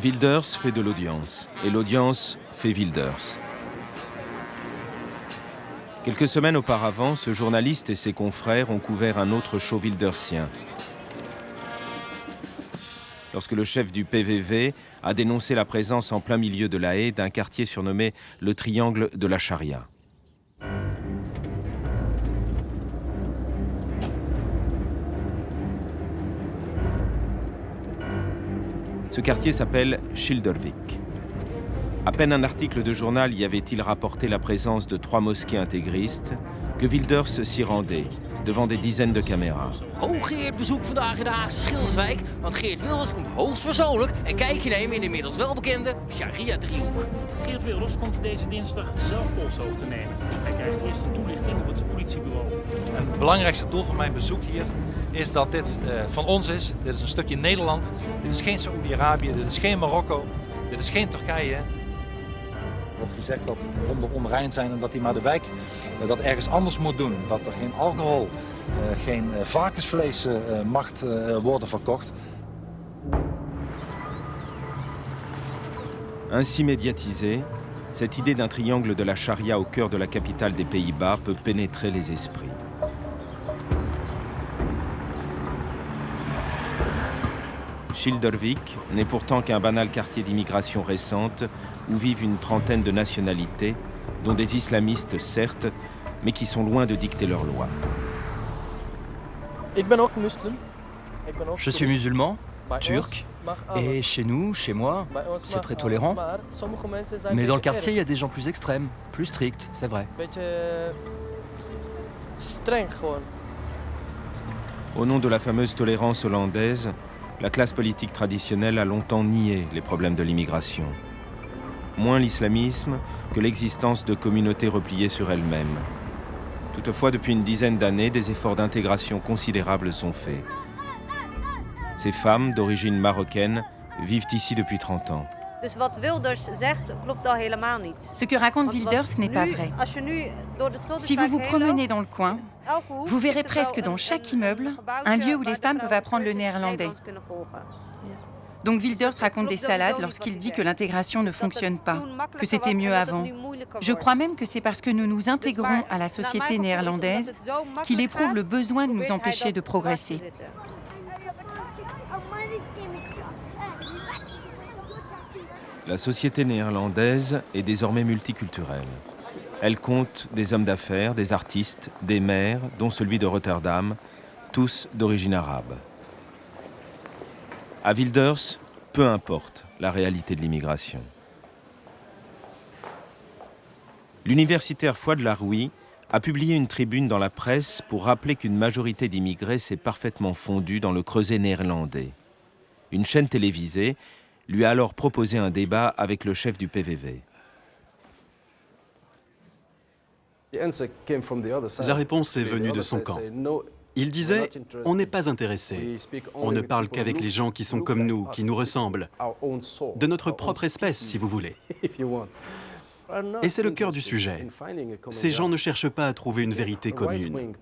Wilders fait de l'audience, et l'audience fait Wilders. Quelques semaines auparavant, ce journaliste et ses confrères ont couvert un autre show wildersien. Lorsque le chef du PVV a dénoncé la présence en plein milieu de La Haye d'un quartier surnommé le Triangle de la Charia. Ce quartier s'appelle Schilderwijk. À peine un article de journal y avait-il rapporté la présence de 3 mosquées intégristes que Wilders s'y rendait, devant des dizaines de caméras. Hooggeëerd bezoek vandaag in de Haagse Schilderswijk, want Geert Wilders komt hoogstpersoonlijk een kijkje nemen in de inmiddels welbekende Sharia-driehoek. Geert Wilders komt deze dinsdag zelf polshoogte te nemen. Hij krijgt eerst een toelichting op het politiebureau. Het belangrijkste doel van mijn bezoek hier is dat dit van ons is. Dit is een stukje Nederland. Dit is geen Saoedi-Arabië, dit is geen Marokko, dit is geen Turkije. Er wordt gezegd dat de honden onrein zijn en dat hij maar de wijk dat ergens anders moet doen. Dat er geen alcohol, geen varkensvlees mag worden verkocht. Ainsi médiatisée, cette idée d'un triangle de la charia au cœur de la capitale des Pays-Bas peut pénétrer les esprits. Schilderwijk n'est pourtant qu'un banal quartier d'immigration récente où vivent une trentaine de nationalités, dont des islamistes certes, mais qui sont loin de dicter leurs lois. Je suis musulman, turc, et chez nous, chez moi, c'est très tolérant. Mais dans le quartier, il y a des gens plus extrêmes, plus stricts, c'est vrai. Au nom de la fameuse tolérance hollandaise, la classe politique traditionnelle a longtemps nié les problèmes de l'immigration. Moins l'islamisme que l'existence de communautés repliées sur elles-mêmes. Toutefois, depuis une dizaine d'années, des efforts d'intégration considérables sont faits. Ces femmes, d'origine marocaine, vivent ici depuis 30 ans. Ce que raconte Wilders n'est pas vrai. Si vous vous promenez dans le coin, vous verrez presque dans chaque immeuble un lieu où les femmes peuvent apprendre le néerlandais. Donc Wilders raconte des salades lorsqu'il dit que l'intégration ne fonctionne pas, que c'était mieux avant. Je crois même que c'est parce que nous nous intégrons à la société néerlandaise qu'il éprouve le besoin de nous empêcher de progresser. La société néerlandaise est désormais multiculturelle. Elle compte des hommes d'affaires, des artistes, des maires, dont celui de Rotterdam, tous d'origine arabe. À Wilders, peu importe la réalité de l'immigration. L'universitaire Fouad Laroui a publié une tribune dans la presse pour rappeler qu'une majorité d'immigrés s'est parfaitement fondue dans le creuset néerlandais. Une chaîne télévisée lui a alors proposé un débat avec le chef du PVV. La réponse est venue de son camp. Il disait « On n'est pas intéressé. On ne parle qu'avec les gens qui sont comme nous, qui nous ressemblent. De notre propre espèce, si vous voulez. » Et c'est le cœur du sujet. Ces gens ne cherchent pas à trouver une vérité commune.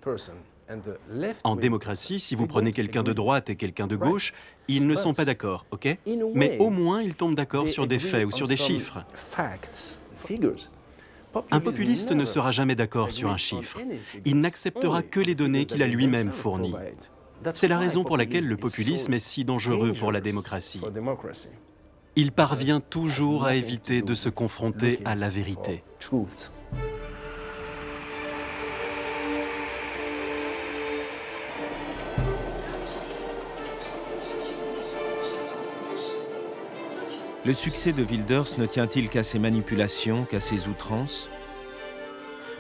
En démocratie, si vous prenez quelqu'un de droite et quelqu'un de gauche, ils ne sont pas d'accord, ok? Mais au moins, ils tombent d'accord sur des faits ou sur des chiffres. Un populiste ne sera jamais d'accord sur un chiffre. Il n'acceptera que les données qu'il a lui-même fournies. C'est la raison pour laquelle le populisme est si dangereux pour la démocratie. Il parvient toujours à éviter de se confronter à la vérité. Le succès de Wilders ne tient-il qu'à ses manipulations, qu'à ses outrances?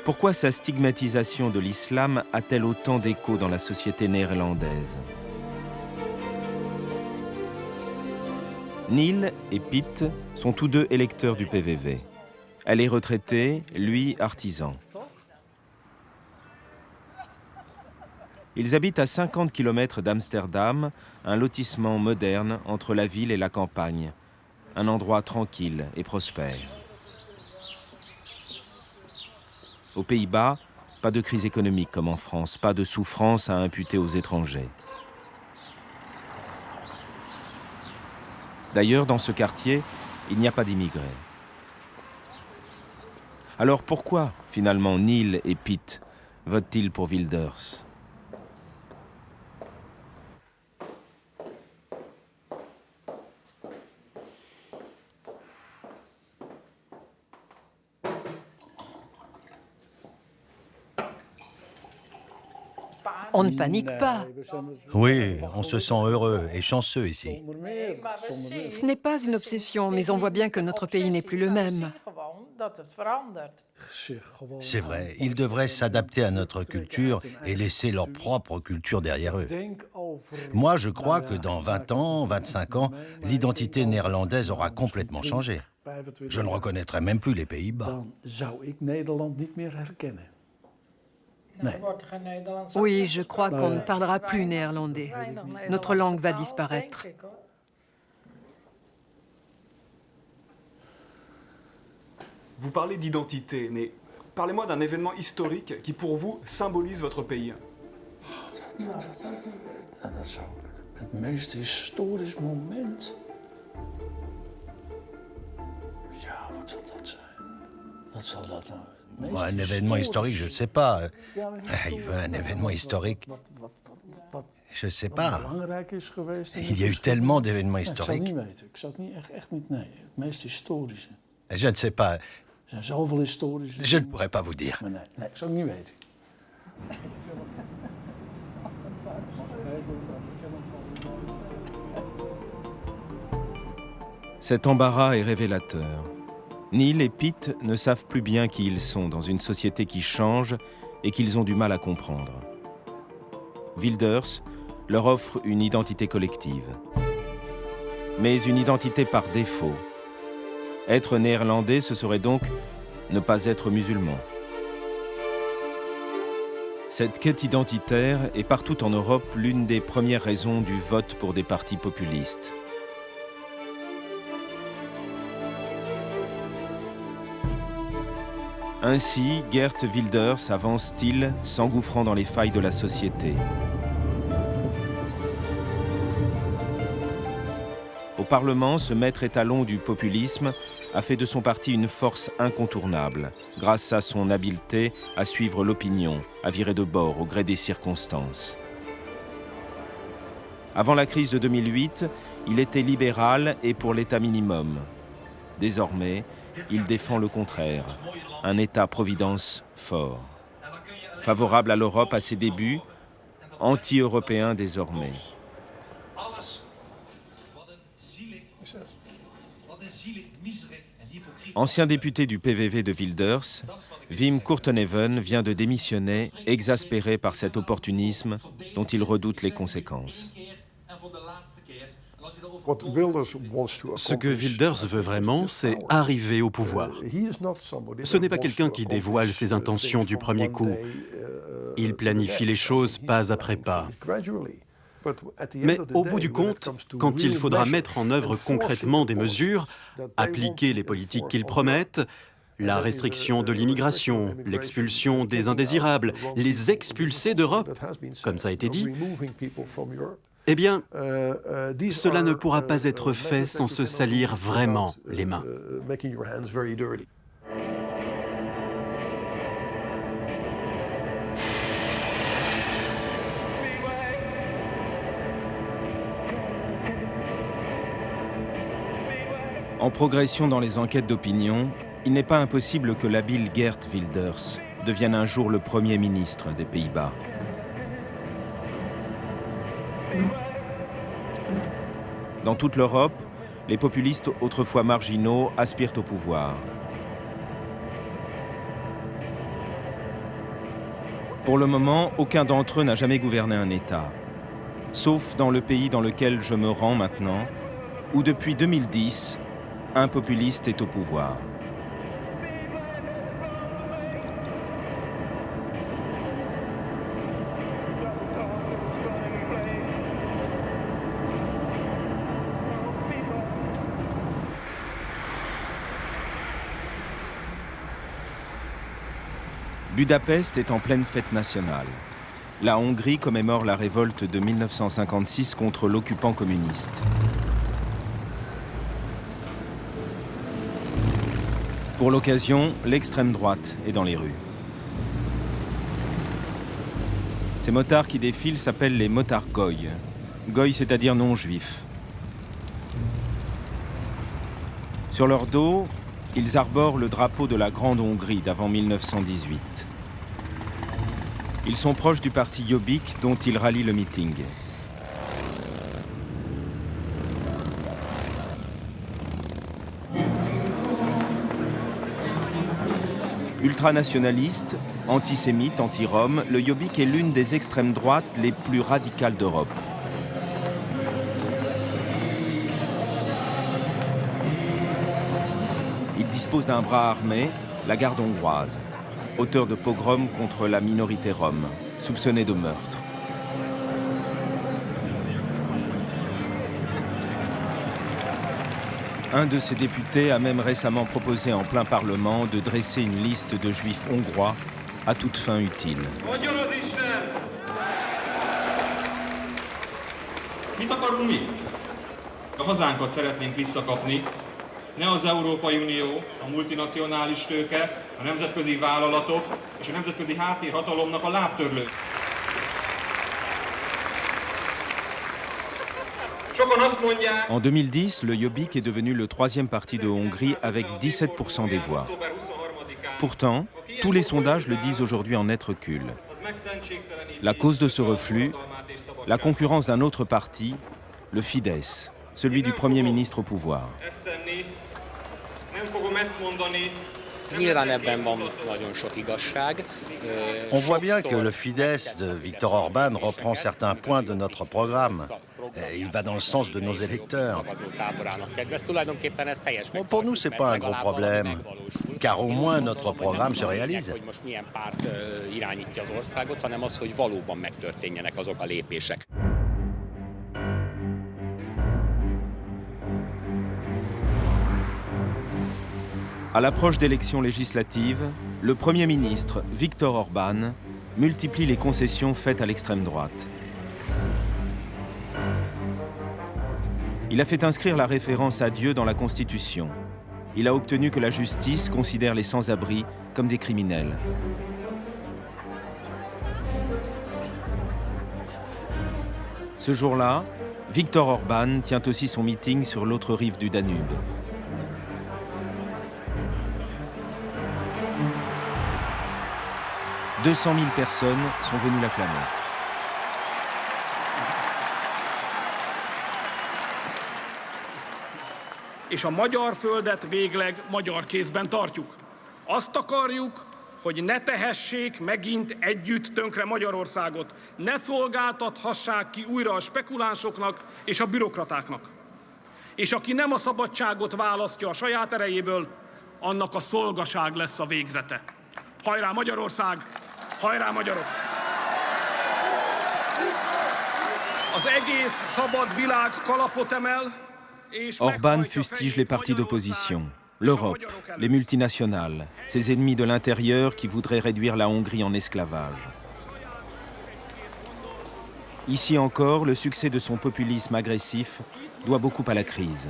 Pourquoi sa stigmatisation de l'islam a-t-elle autant d'écho dans la société néerlandaise? Neil et Piet sont tous deux électeurs du PVV. Elle est retraitée, lui artisan. Ils habitent à 50 km d'Amsterdam, un lotissement moderne entre la ville et la campagne. Un endroit tranquille et prospère. Aux Pays-Bas, pas de crise économique comme en France, pas de souffrance à imputer aux étrangers. D'ailleurs, dans ce quartier, il n'y a pas d'immigrés. Alors pourquoi, finalement, Neil et Piet votent-ils pour Wilders ? On ne panique pas. Oui, on se sent heureux et chanceux ici. Ce n'est pas une obsession, mais on voit bien que notre pays n'est plus le même. C'est vrai, ils devraient s'adapter à notre culture et laisser leur propre culture derrière eux. Moi, je crois que dans 20 ans, 25 ans, l'identité néerlandaise aura complètement changé. Je ne reconnaîtrai même plus les Pays-Bas. Oui, je crois qu'on ne parlera plus néerlandais. Notre langue va disparaître. Vous parlez d'identité, mais parlez-moi d'un événement historique qui, pour vous, symbolise votre pays. Het meest historisch moment. Ja, wat zal dat zijn? Wat zal dat nou? Un événement historique, je ne sais pas. Il veut un événement historique. Je ne sais pas. Il y a eu tellement d'événements historiques. Ik zou het niet echt niet. Nee, het meest historische. Je ne sais pas. Er zijn zoveel historische. Je ne pourrais pas vous dire. Nee, ik zou het niet weten. Cet embarras est révélateur. Neil et Pete ne savent plus bien qui ils sont dans une société qui change et qu'ils ont du mal à comprendre. Wilders leur offre une identité collective. Mais une identité par défaut. Être néerlandais, ce serait donc ne pas être musulman. Cette quête identitaire est partout en Europe l'une des premières raisons du vote pour des partis populistes. Ainsi, Geert Wilders avance-t-il, s'engouffrant dans les failles de la société. Au Parlement, ce maître étalon du populisme a fait de son parti une force incontournable, grâce à son habileté à suivre l'opinion, à virer de bord au gré des circonstances. Avant la crise de 2008, il était libéral et pour l'État minimum. Désormais, il défend le contraire, un État-providence fort. Favorable à l'Europe à ses débuts, anti-européen désormais. Ancien député du PVV de Wilders, Wim Courtenheven vient de démissionner, exaspéré par cet opportunisme dont il redoute les conséquences. Ce que Wilders veut vraiment, c'est arriver au pouvoir. Ce n'est pas quelqu'un qui dévoile ses intentions du premier coup. Il planifie les choses pas après pas. Mais au bout du compte, quand il faudra mettre en œuvre concrètement des mesures, appliquer les politiques qu'il promette, la restriction de l'immigration, l'expulsion des indésirables, les expulser d'Europe, comme ça a été dit, eh bien, cela ne pourra pas être fait sans se salir vraiment les mains. En progression dans les enquêtes d'opinion, il n'est pas impossible que l'habile Geert Wilders devienne un jour le Premier ministre des Pays-Bas. Dans toute l'Europe, les populistes autrefois marginaux aspirent au pouvoir. Pour le moment, aucun d'entre eux n'a jamais gouverné un État. Sauf dans le pays dans lequel je me rends maintenant, où depuis 2010, un populiste est au pouvoir. Budapest est en pleine fête nationale. La Hongrie commémore la révolte de 1956 contre l'occupant communiste. Pour l'occasion, l'extrême droite est dans les rues. Ces motards qui défilent s'appellent les motards Goy. Goy, c'est-à-dire non-juifs. Sur leur dos, ils arborent le drapeau de la Grande Hongrie d'avant 1918. Ils sont proches du parti Jobbik dont ils rallient le meeting. Ultranationaliste, antisémite, anti-Rome, le Jobbik est l'une des extrêmes droites les plus radicales d'Europe. Il dispose d'un bras armé, la garde hongroise, auteur de pogroms contre la minorité rome, soupçonnée de meurtre. Un de ses députés a même récemment proposé en plein Parlement de dresser une liste de juifs hongrois à toute fin utile. Mit akarunk mi? A hazánkat szeretnénk visszakapni. Ne az Európai Unió, a multinacionális tőke, a nemzetközi vállalatok és a nemzetközi háttérhatalomnak a lábtörlő. En 2010, le Jobbik est devenu le troisième parti de Hongrie avec 17% des voix. Pourtant, tous les sondages le disent aujourd'hui en net recul. La cause de ce reflux, la concurrence d'un autre parti, le Fidesz, celui du Premier ministre au pouvoir. On voit bien que le Fidesz de Viktor Orban reprend certains points de notre programme. Il va dans le sens de nos électeurs. Bon, pour nous, ce n'est pas un gros problème, car au moins notre programme se réalise. À l'approche d'élections législatives, le Premier ministre, Viktor Orban, multiplie les concessions faites à l'extrême droite. Il a fait inscrire la référence à Dieu dans la Constitution. Il a obtenu que la justice considère les sans-abri comme des criminels. Ce jour-là, Viktor Orban tient aussi son meeting sur l'autre rive du Danube. « 200 000 personnes sont venues l'acclamer. És a magyar földet végleg magyar kézben tartjuk. Azt akarjuk, hogy ne tehessék megint együtt tönkre Magyarországot, ne szolgáltathassák ki újra a spekulánsoknak és a bürokratáknak. És aki nem a szabadságot választja a saját erejéből, annak a szolgaság lesz a végzete. Hajrá Magyarország! Hajrá magyarok! Az egész szabad világ kalapot emel. Orban fustige les partis d'opposition, l'Europe, les multinationales, ses ennemis de l'intérieur qui voudraient réduire la Hongrie en esclavage. Ici encore, le succès de son populisme agressif doit beaucoup à la crise.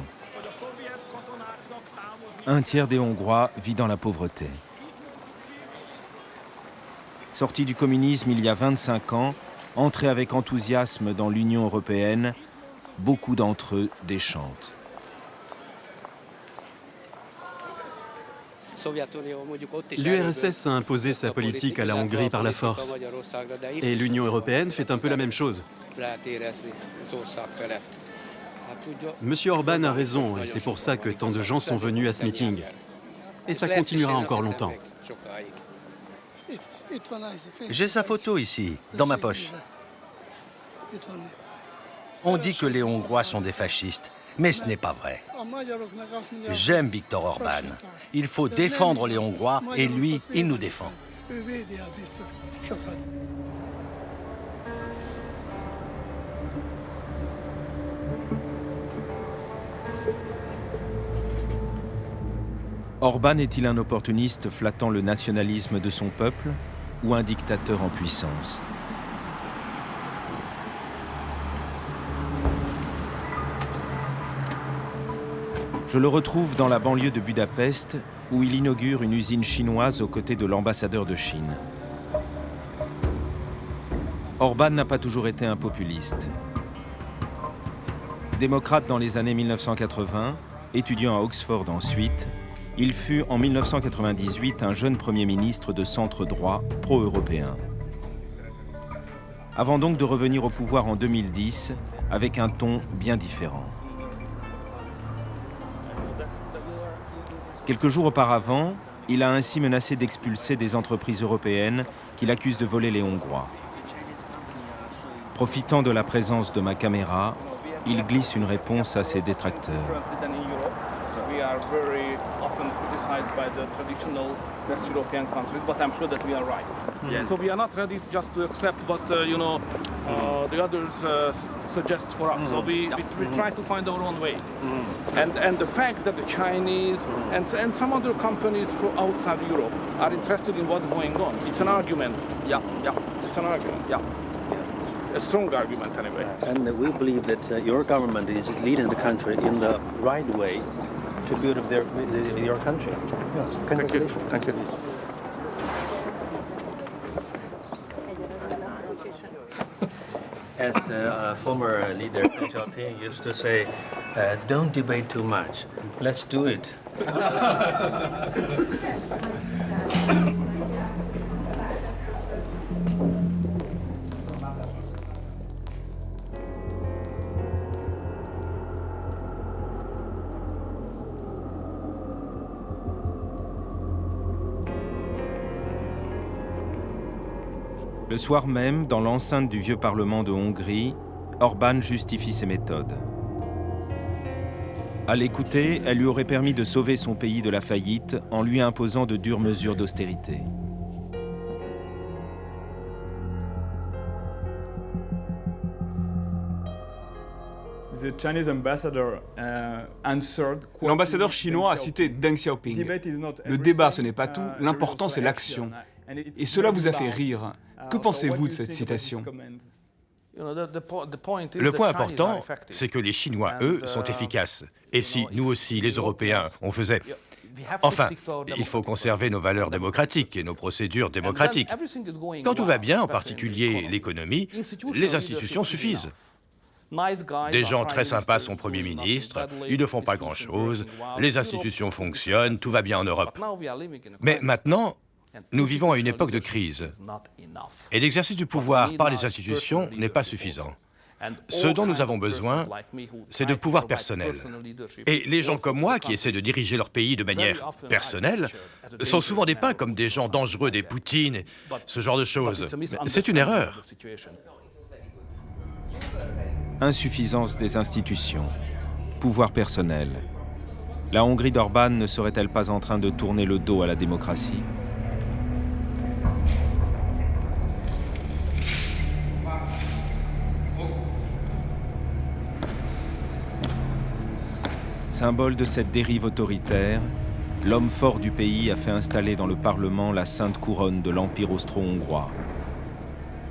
Un tiers des Hongrois vit dans la pauvreté. Sortis du communisme il y a 25 ans, entrés avec enthousiasme dans l'Union européenne, beaucoup d'entre eux déchantent. L'URSS a imposé sa politique à la Hongrie par la force. Et l'Union européenne fait un peu la même chose. Monsieur Orban a raison, et c'est pour ça que tant de gens sont venus à ce meeting. Et ça continuera encore longtemps. J'ai sa photo ici, dans ma poche. On dit que les Hongrois sont des fascistes, mais ce n'est pas vrai. J'aime Viktor Orban. Il faut défendre les Hongrois et lui, il nous défend. Orban est-il un opportuniste flattant le nationalisme de son peuple ou un dictateur en puissance ? Je le retrouve dans la banlieue de Budapest, où il inaugure une usine chinoise aux côtés de l'ambassadeur de Chine. Orban n'a pas toujours été un populiste. Démocrate dans les années 1980, étudiant à Oxford ensuite, il fut en 1998 un jeune Premier ministre de centre droit pro-européen. avant donc de revenir au pouvoir en 2010 avec un ton bien différent. Quelques jours auparavant, il a ainsi menacé d'expulser des entreprises européennes qu'il accuse de voler les Hongrois. Profitant de la présence de ma caméra, il glisse une réponse à ses détracteurs. West European countries, but I'm sure that we are right. Yes. So we are not ready just to accept what the others suggest for us. So we try to find our own way. And the fact that the Chinese and some other companies from outside Europe are interested in what's going on, it's an argument. Yeah, it's an argument. Yeah. A strong argument anyway. And we believe that your government is leading the country in the right way to build your country. Yeah. Congratulations. Thank you. As a former leader, Deng Xiaoping used to say, don't debate too much, let's do it. Le soir même, dans l'enceinte du vieux Parlement de Hongrie, Orbán justifie ses méthodes. À l'écouter, elle lui aurait permis de sauver son pays de la faillite en lui imposant de dures mesures d'austérité. L'ambassadeur chinois a cité Deng Xiaoping. Le débat, ce n'est pas tout, l'important, c'est l'action. Et cela vous a fait rire. Que pensez-vous de cette citation ? Le point important, c'est que les Chinois, eux, sont efficaces. Et si nous aussi, les Européens, on faisait... Enfin, il faut conserver nos valeurs démocratiques et nos procédures démocratiques. Quand tout va bien, en particulier l'économie, les institutions suffisent. Des gens très sympas sont Premier ministre, ils ne font pas grand-chose, les institutions fonctionnent, tout va bien en Europe. Mais maintenant, nous vivons à une époque de crise. Et l'exercice du pouvoir par les institutions n'est pas suffisant. Ce dont nous avons besoin, c'est de pouvoir personnel. Et les gens comme moi, qui essaient de diriger leur pays de manière personnelle, sont souvent dépeints comme des gens dangereux, des Poutines, ce genre de choses. C'est une erreur. Insuffisance des institutions, pouvoir personnel. La Hongrie d'Orbán ne serait-elle pas en train de tourner le dos à la démocratie ? Symbole de cette dérive autoritaire, l'homme fort du pays a fait installer dans le Parlement la sainte couronne de l'Empire austro-hongrois.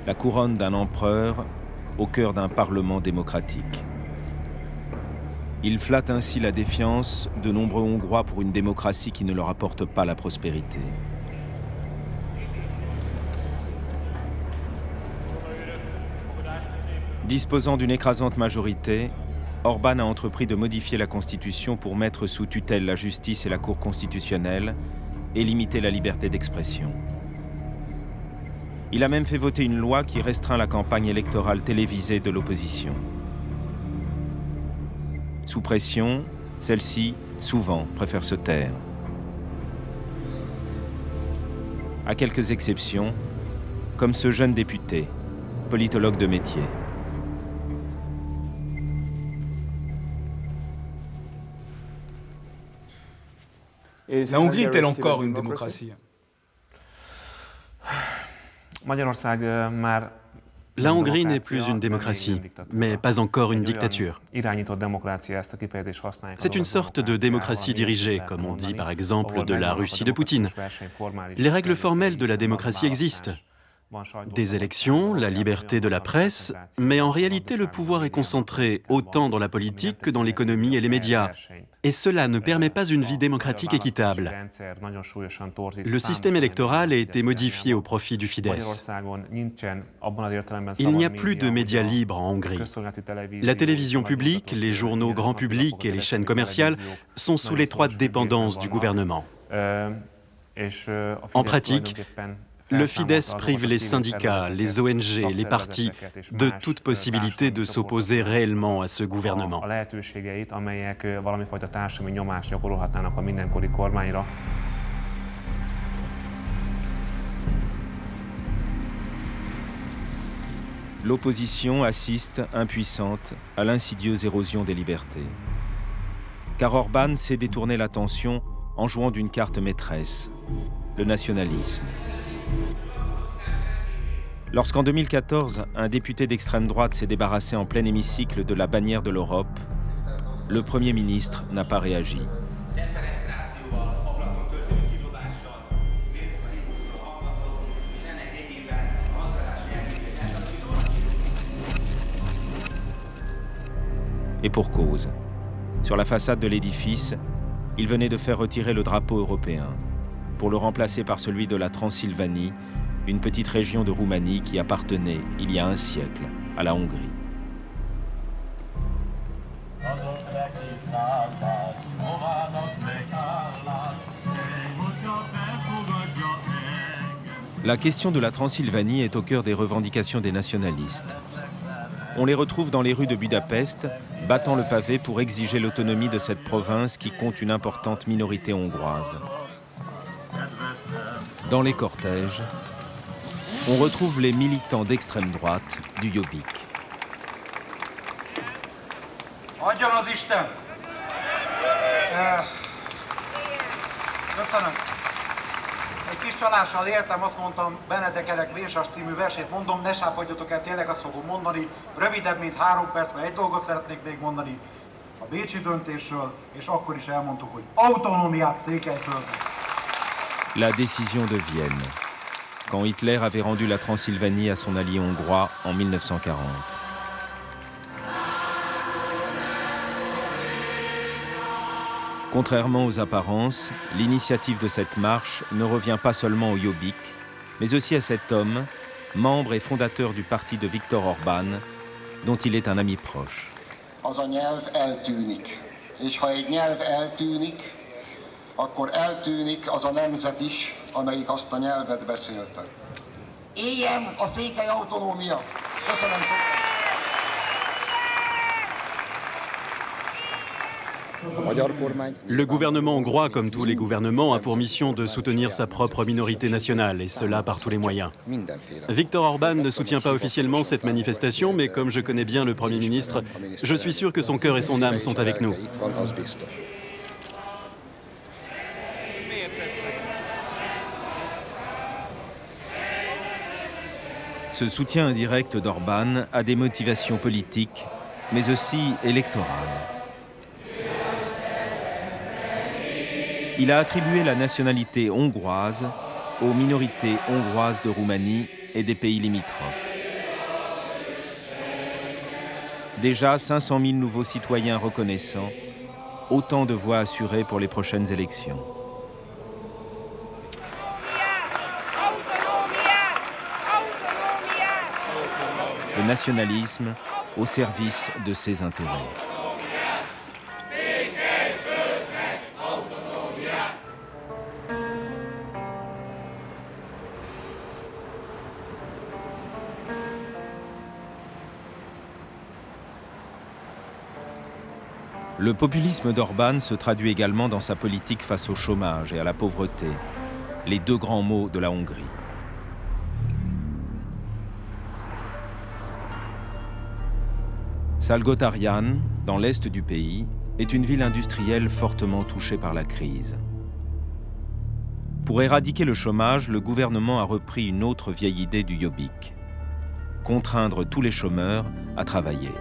La couronne d'un empereur au cœur d'un Parlement démocratique. Il flatte ainsi la défiance de nombreux Hongrois pour une démocratie qui ne leur apporte pas la prospérité. Disposant d'une écrasante majorité, Orbán a entrepris de modifier la Constitution pour mettre sous tutelle la justice et la Cour constitutionnelle et limiter la liberté d'expression. Il a même fait voter une loi qui restreint la campagne électorale télévisée de l'opposition. Sous pression, celle-ci, souvent, préfère se taire. À quelques exceptions, comme ce jeune député, politologue de métier. La Hongrie est-elle encore une démocratie ? La Hongrie n'est plus une démocratie, mais pas encore une dictature. C'est une sorte de démocratie dirigée, comme on dit par exemple de la Russie de Poutine. Les règles formelles de la démocratie existent. Des élections, la liberté de la presse, mais en réalité le pouvoir est concentré autant dans la politique que dans l'économie et les médias. Et cela ne permet pas une vie démocratique équitable. Le système électoral a été modifié au profit du Fidesz. Il n'y a plus de médias libres en Hongrie. La télévision publique, les journaux grand public et les chaînes commerciales sont sous l'étroite dépendance du gouvernement. En pratique, Le Fidesz prive les syndicats, les ONG, les partis de toute possibilité de s'opposer réellement à ce gouvernement. L'opposition assiste, impuissante, à l'insidieuse érosion des libertés. Car Orban sait détourner l'attention en jouant d'une carte maîtresse, le nationalisme. Lorsqu'en 2014, un député d'extrême droite s'est débarrassé en plein hémicycle de la bannière de l'Europe, le Premier ministre n'a pas réagi. Et pour cause. Sur la façade de l'édifice, il venait de faire retirer le drapeau européen pour le remplacer par celui de la Transylvanie, une petite région de Roumanie qui appartenait, il y a un siècle, à la Hongrie. La question de la Transylvanie est au cœur des revendications des nationalistes. On les retrouve dans les rues de Budapest, battant le pavé pour exiger l'autonomie de cette province qui compte une importante minorité hongroise. Dans les cortèges, on retrouve les militants d'extrême droite du Jobbik. Adjon az Isten! Köszönöm. Egy kis csalással éltem, azt mondtam, Benedekelek Vésas című versét mondom, ne sápadjatok el, tényleg azt fogom mondani. Rövidebb, mint 3 perc, mert egy dolgot szeretnék még mondani. A bécsi döntésről, és akkor is elmondtuk, hogy autonómiát Székelyföldre. La décision de Vienne, quand Hitler avait rendu la Transylvanie à son allié hongrois en 1940. Contrairement aux apparences, l'initiative de cette marche ne revient pas seulement au Jobbik, mais aussi à cet homme, membre et fondateur du parti de Viktor Orban, dont il est un ami proche. Az a nyelv eltűnik. És ha egy nyelv eltűnik, akkor eltűnik az a nemzet is, amelyik azt a nyelvet beszélte. Éljen a székely autonómia! Köszönöm szépen! Le gouvernement hongrois, comme tous les gouvernements, a pour mission de soutenir sa propre minorité nationale, et cela par tous les moyens. Viktor Orban ne soutient pas officiellement cette manifestation, mais comme je connais bien le Premier ministre, je suis sûr que son cœur et son âme sont avec nous. Ce soutien indirect d'Orban a des motivations politiques, mais aussi électorales. Il a attribué la nationalité hongroise aux minorités hongroises de Roumanie et des pays limitrophes. Déjà 500 000 nouveaux citoyens reconnaissants, autant de voix assurées pour les prochaines élections. Le nationalisme au service de ses intérêts. Le populisme d'Orban se traduit également dans sa politique face au chômage et à la pauvreté, les deux grands maux de la Hongrie. Salgótarján, dans l'est du pays, est une ville industrielle fortement touchée par la crise. Pour éradiquer le chômage, le gouvernement a repris une autre vieille idée du Jobbik, contraindre tous les chômeurs à travailler.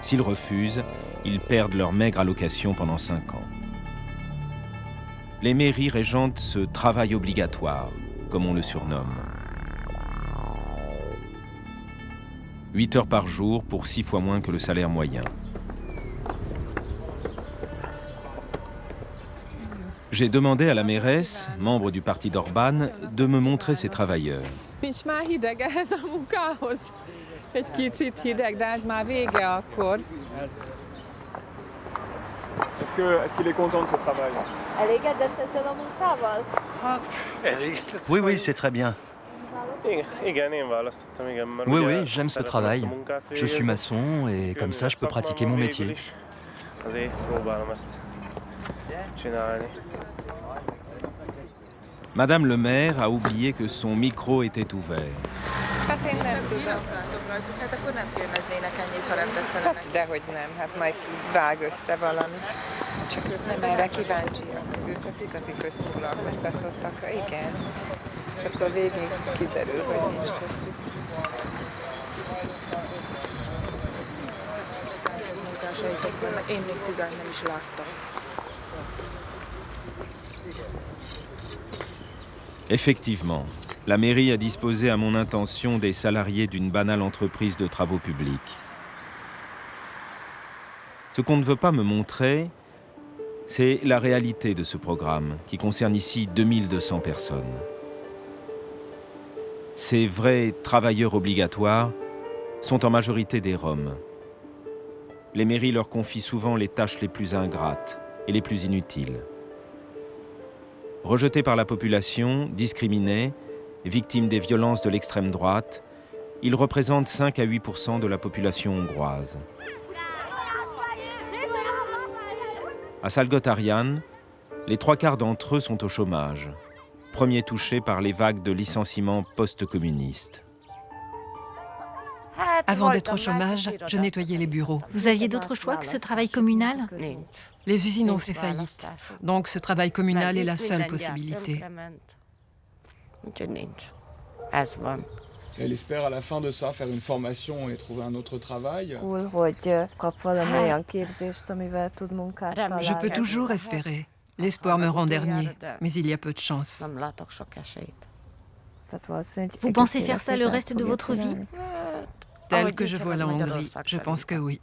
S'ils refusent, ils perdent leur maigre allocation pendant 5 ans. Les mairies régentent ce travail obligatoire, comme on le surnomme. 8 heures par jour pour 6 fois moins que le salaire moyen. J'ai demandé à la mairesse, membre du parti d'Orban, de me montrer ces travailleurs. Nincs már hideg ehhez a munkához. Egy kicsit hideg, de ez már vége akkor. Est-ce qu'il est content de ce travail? Elégedett ezzel a munkával? Oui, oui, c'est très bien. Oui, oui, j'aime ce travail. Je suis maçon et comme ça, je peux pratiquer mon métier. Madame le maire a oublié que son micro était ouvert. Hát én nem tudom rajtuk, hát akkor nem filmeznének ennyit, ha nem tetszenek. Hát dehogy nem, hát majd vág össze valami. Csak ők nem erre kíváncsiak, ők az igazi közfoglalkoztatottak, igen. És akkor végig kiderül, hogy nincs köztük. Közmunkásaitok vannak, én még cigány nem is láttam. Effectivement, la mairie a disposé à mon intention des salariés d'une banale entreprise de travaux publics. Ce qu'on ne veut pas me montrer, c'est la réalité de ce programme, qui concerne ici 2200 personnes. Ces vrais travailleurs obligatoires sont en majorité des Roms. Les mairies leur confient souvent les tâches les plus ingrates et les plus inutiles. Rejetés par la population, discriminés, victimes des violences de l'extrême droite, ils représentent 5 à 8% de la population hongroise. À Salgótarján, les 3/4 d'entre eux sont au chômage, premiers touchés par les vagues de licenciements post-communistes. Avant d'être au chômage, je nettoyais les bureaux. Vous aviez d'autres choix que ce travail communal? Les usines ont fait faillite, donc ce travail communal est la seule possibilité. Elle espère à la fin de ça faire une formation et trouver un autre travail. Je peux toujours espérer. L'espoir meurt en dernier, mais il y a peu de chance. Vous pensez faire ça le reste de votre vie? Tel que je vois la Hongrie, je pense que oui.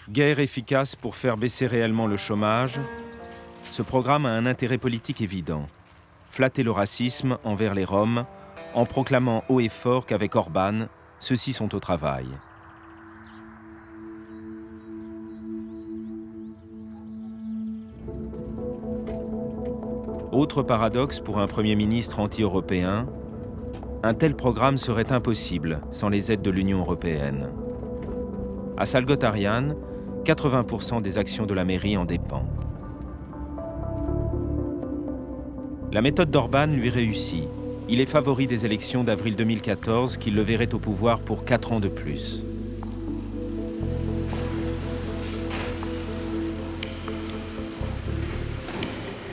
Guère efficace pour faire baisser réellement le chômage, ce programme a un intérêt politique évident. Flatter le racisme envers les Roms en proclamant haut et fort qu'avec Orbán, ceux-ci sont au travail. Autre paradoxe pour un Premier ministre anti-européen, un tel programme serait impossible sans les aides de l'Union européenne. À Salgótarján, 80% des actions de la mairie en dépendent. La méthode d'Orbán lui réussit. Il est favori des élections d'avril 2014 qui le verraient au pouvoir pour 4 ans de plus.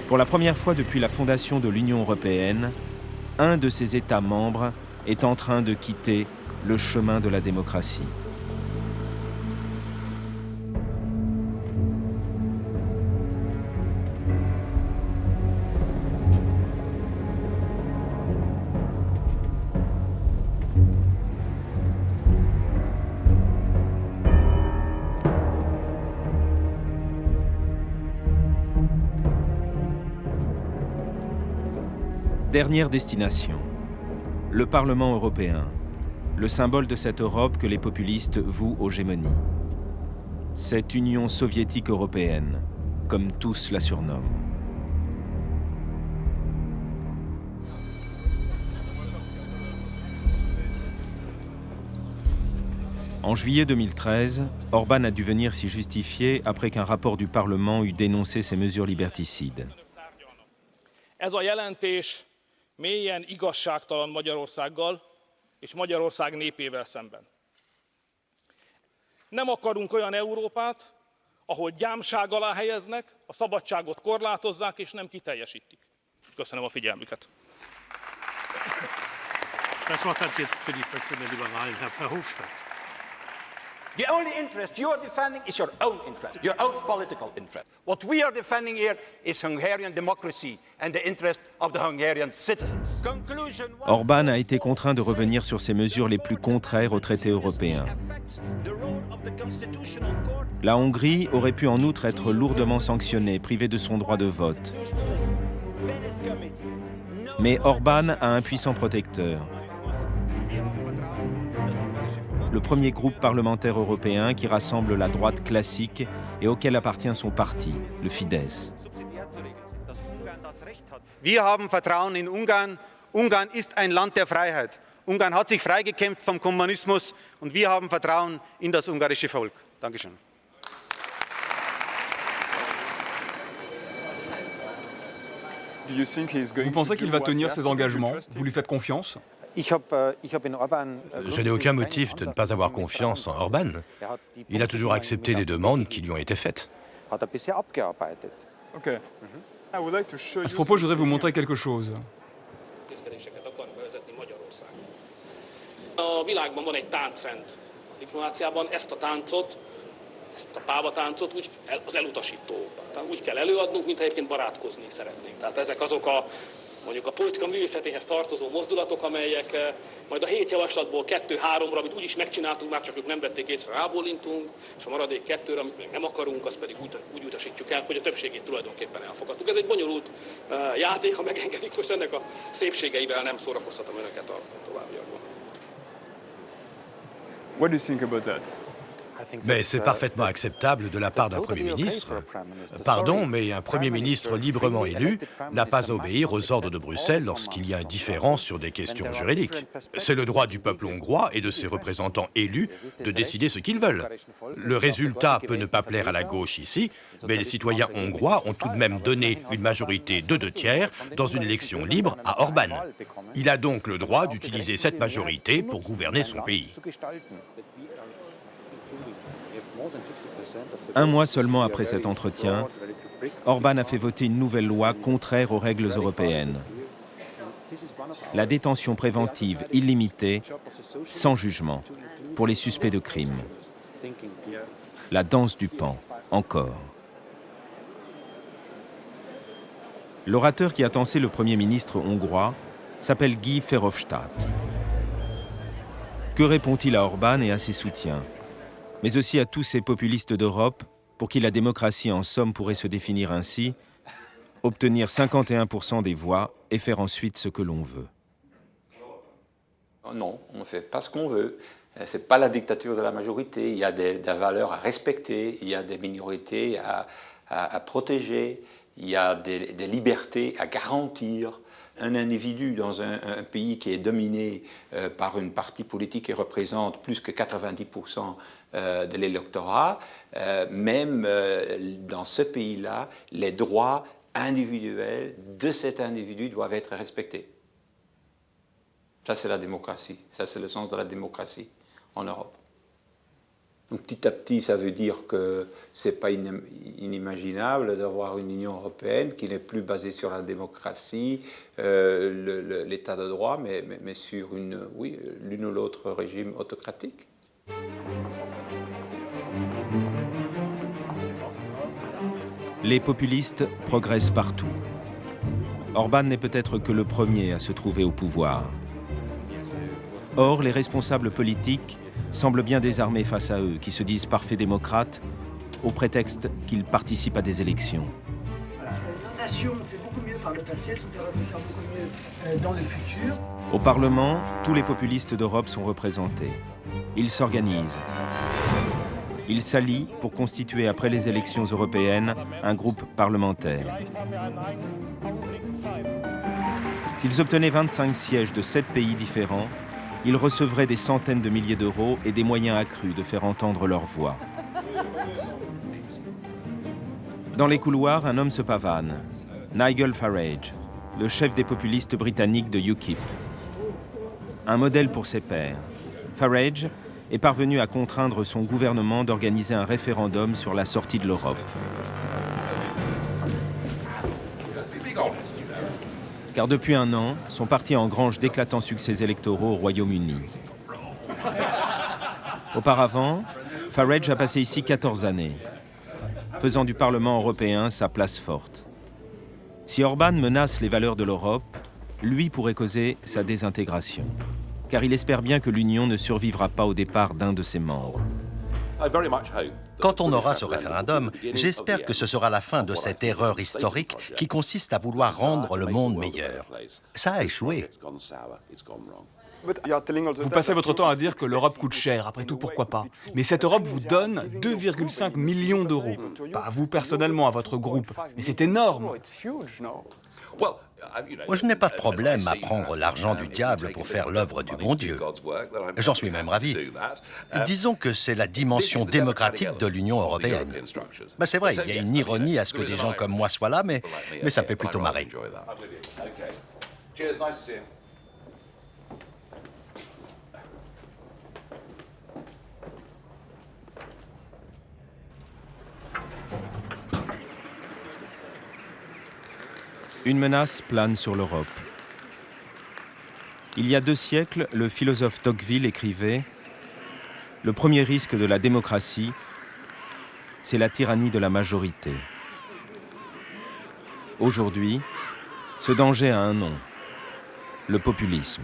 Pour la première fois depuis la fondation de l'Union européenne, un de ses États membres est en train de quitter le chemin de la démocratie. Dernière destination, le Parlement européen, le symbole de cette Europe que les populistes vouent aux gémonies. Cette Union soviétique européenne, comme tous la surnomment. En juillet 2013, Orbán a dû venir s'y justifier après qu'un rapport du Parlement eut dénoncé ces mesures liberticides. Ez a jelentés mélyen igazságtalan Magyarországgal és Magyarország népével szemben. Nem akarunk olyan Európát, ahol gyámság alá helyeznek, a szabadságot korlátozzák és nem kiteljesítik. Köszönöm a figyelmüket. Das Wort hat jetzt für die Fraktion der Liberalen Herr Verhofstadt. The only interest you are defending is your own interest, your own political interest. What we are defending here is Hungarian democracy and the interest of the Hungarian citizens. Orbán a été contraint de revenir sur ces mesures les plus contraires aux traités européens. La Hongrie aurait pu en outre être lourdement sanctionnée, privée de son droit de vote. Mais Orbán a un puissant protecteur. le premier groupe parlementaire européen qui rassemble la droite classique et auquel appartient son parti, le Fidesz. Wir haben Vertrauen in Ungarn. Ungarn ist ein Land der Freiheit. Ungarn hat sich freigekämpft vom Kommunismus und wir haben Vertrauen in das ungarische Volk. Dankeschön. Vous pensez qu'il va tenir ses engagements? Vous lui faites confiance? Je n'ai aucun motif de ne pas avoir confiance en Orban. Il a toujours accepté les demandes qui lui ont été faites. Ok. À ce propos, je voudrais vous montrer quelque chose. A világban van egy táncrend. A diplomáciában ezt a táncot, ezt a pávatáncot az elutasító. Tehát úgy kell előadnunk, mintha egyébként barátkozni szeretnénk. Tehát ezek azok mondjuk a politika művészetéhez tartozó mozdulatok, amelyek majd a 7 javaslatból 2-3-ra, amit úgyis megcsináltunk, már csak ők nem vették észre, rábólintunk, és a maradék 2-re, amit még nem akarunk, azt pedig úgy utasítjuk el, hogy a többségét tulajdonképpen elfogadtuk. Ez egy bonyolult játék, ha megengedik, most ennek a szépségeivel nem szórakoztatom önöket a továbbiakban. What do you think about that? Mais c'est parfaitement acceptable de la part d'un Premier ministre. Pardon, mais un Premier ministre librement élu n'a pas à obéir aux ordres de Bruxelles lorsqu'il y a un différend sur des questions juridiques. C'est le droit du peuple hongrois et de ses représentants élus de décider ce qu'ils veulent. Le résultat peut ne pas plaire à la gauche ici, mais les citoyens hongrois ont tout de même donné une majorité de 2/3 dans une élection libre à Orban. Il a donc le droit d'utiliser cette majorité pour gouverner son pays. Un mois seulement après cet entretien, Orban a fait voter une nouvelle loi contraire aux règles européennes. La détention préventive illimitée, sans jugement, pour les suspects de crimes. La danse du pan, encore. L'orateur qui a tancé le Premier ministre hongrois s'appelle Guy Verhofstadt. Que répond-il à Orban et à ses soutiens, mais aussi à tous ces populistes d'Europe pour qui la démocratie en somme pourrait se définir ainsi, obtenir 51% des voix et faire ensuite ce que l'on veut? Non, on ne fait pas ce qu'on veut. Ce n'est pas la dictature de la majorité. Il y a des valeurs à respecter, il y a des minorités à protéger, il y a des libertés à garantir. Un individu dans un pays qui est dominé par une partie politique qui représente plus que 90% de l'électorat, même dans ce pays-là, les droits individuels de cet individu doivent être respectés. Ça, c'est la démocratie. Ça, c'est le sens de la démocratie en Europe. Donc, petit à petit, ça veut dire que ce n'est pas inimaginable d'avoir une Union européenne qui n'est plus basée sur la démocratie, l'état de droit, mais sur l'une ou l'autre régime autocratique. Les populistes progressent partout. Orban n'est peut-être que le premier à se trouver au pouvoir. Or, les responsables politiques semblent bien désarmés face à eux, qui se disent parfaits démocrates, au prétexte qu'ils participent à des élections. Nos nations ont fait beaucoup mieux par le passé, elles sont capables de faire beaucoup mieux dans le futur. Au Parlement, tous les populistes d'Europe sont représentés. Ils s'organisent. Ils s'allient pour constituer, après les élections européennes, un groupe parlementaire. S'ils obtenaient 25 sièges de 7 pays différents, ils recevraient des centaines de milliers d'euros et des moyens accrus de faire entendre leur voix. Dans les couloirs, un homme se pavane, Nigel Farage, le chef des populistes britanniques de UKIP. Un modèle pour ses pairs, Farage est parvenu à contraindre son gouvernement d'organiser un référendum sur la sortie de l'Europe. Car depuis un an, son parti engrange d'éclatants succès électoraux au Royaume-Uni. Auparavant, Farage a passé ici 14 années, faisant du Parlement européen sa place forte. Si Orban menace les valeurs de l'Europe, lui pourrait causer sa désintégration, car il espère bien que l'Union ne survivra pas au départ d'un de ses membres. Quand on aura ce référendum, j'espère que ce sera la fin de cette erreur historique qui consiste à vouloir rendre le monde meilleur. Ça a échoué. Vous passez votre temps à dire que l'Europe coûte cher, après tout pourquoi pas. Mais cette Europe vous donne 2,5 millions d'euros. Pas à vous personnellement, à votre groupe. Mais c'est énorme. Moi, je n'ai pas de problème à prendre l'argent du diable pour faire l'œuvre du bon Dieu. J'en suis même ravi. Disons que c'est la dimension démocratique de l'Union européenne. Ben, c'est vrai, il y a une ironie à ce que des gens comme moi soient là, mais ça me fait plutôt marrer. Une menace plane sur l'Europe. Il y a 2 siècles, le philosophe Tocqueville écrivait « Le premier risque de la démocratie, c'est la tyrannie de la majorité. » Aujourd'hui, ce danger a un nom, le populisme.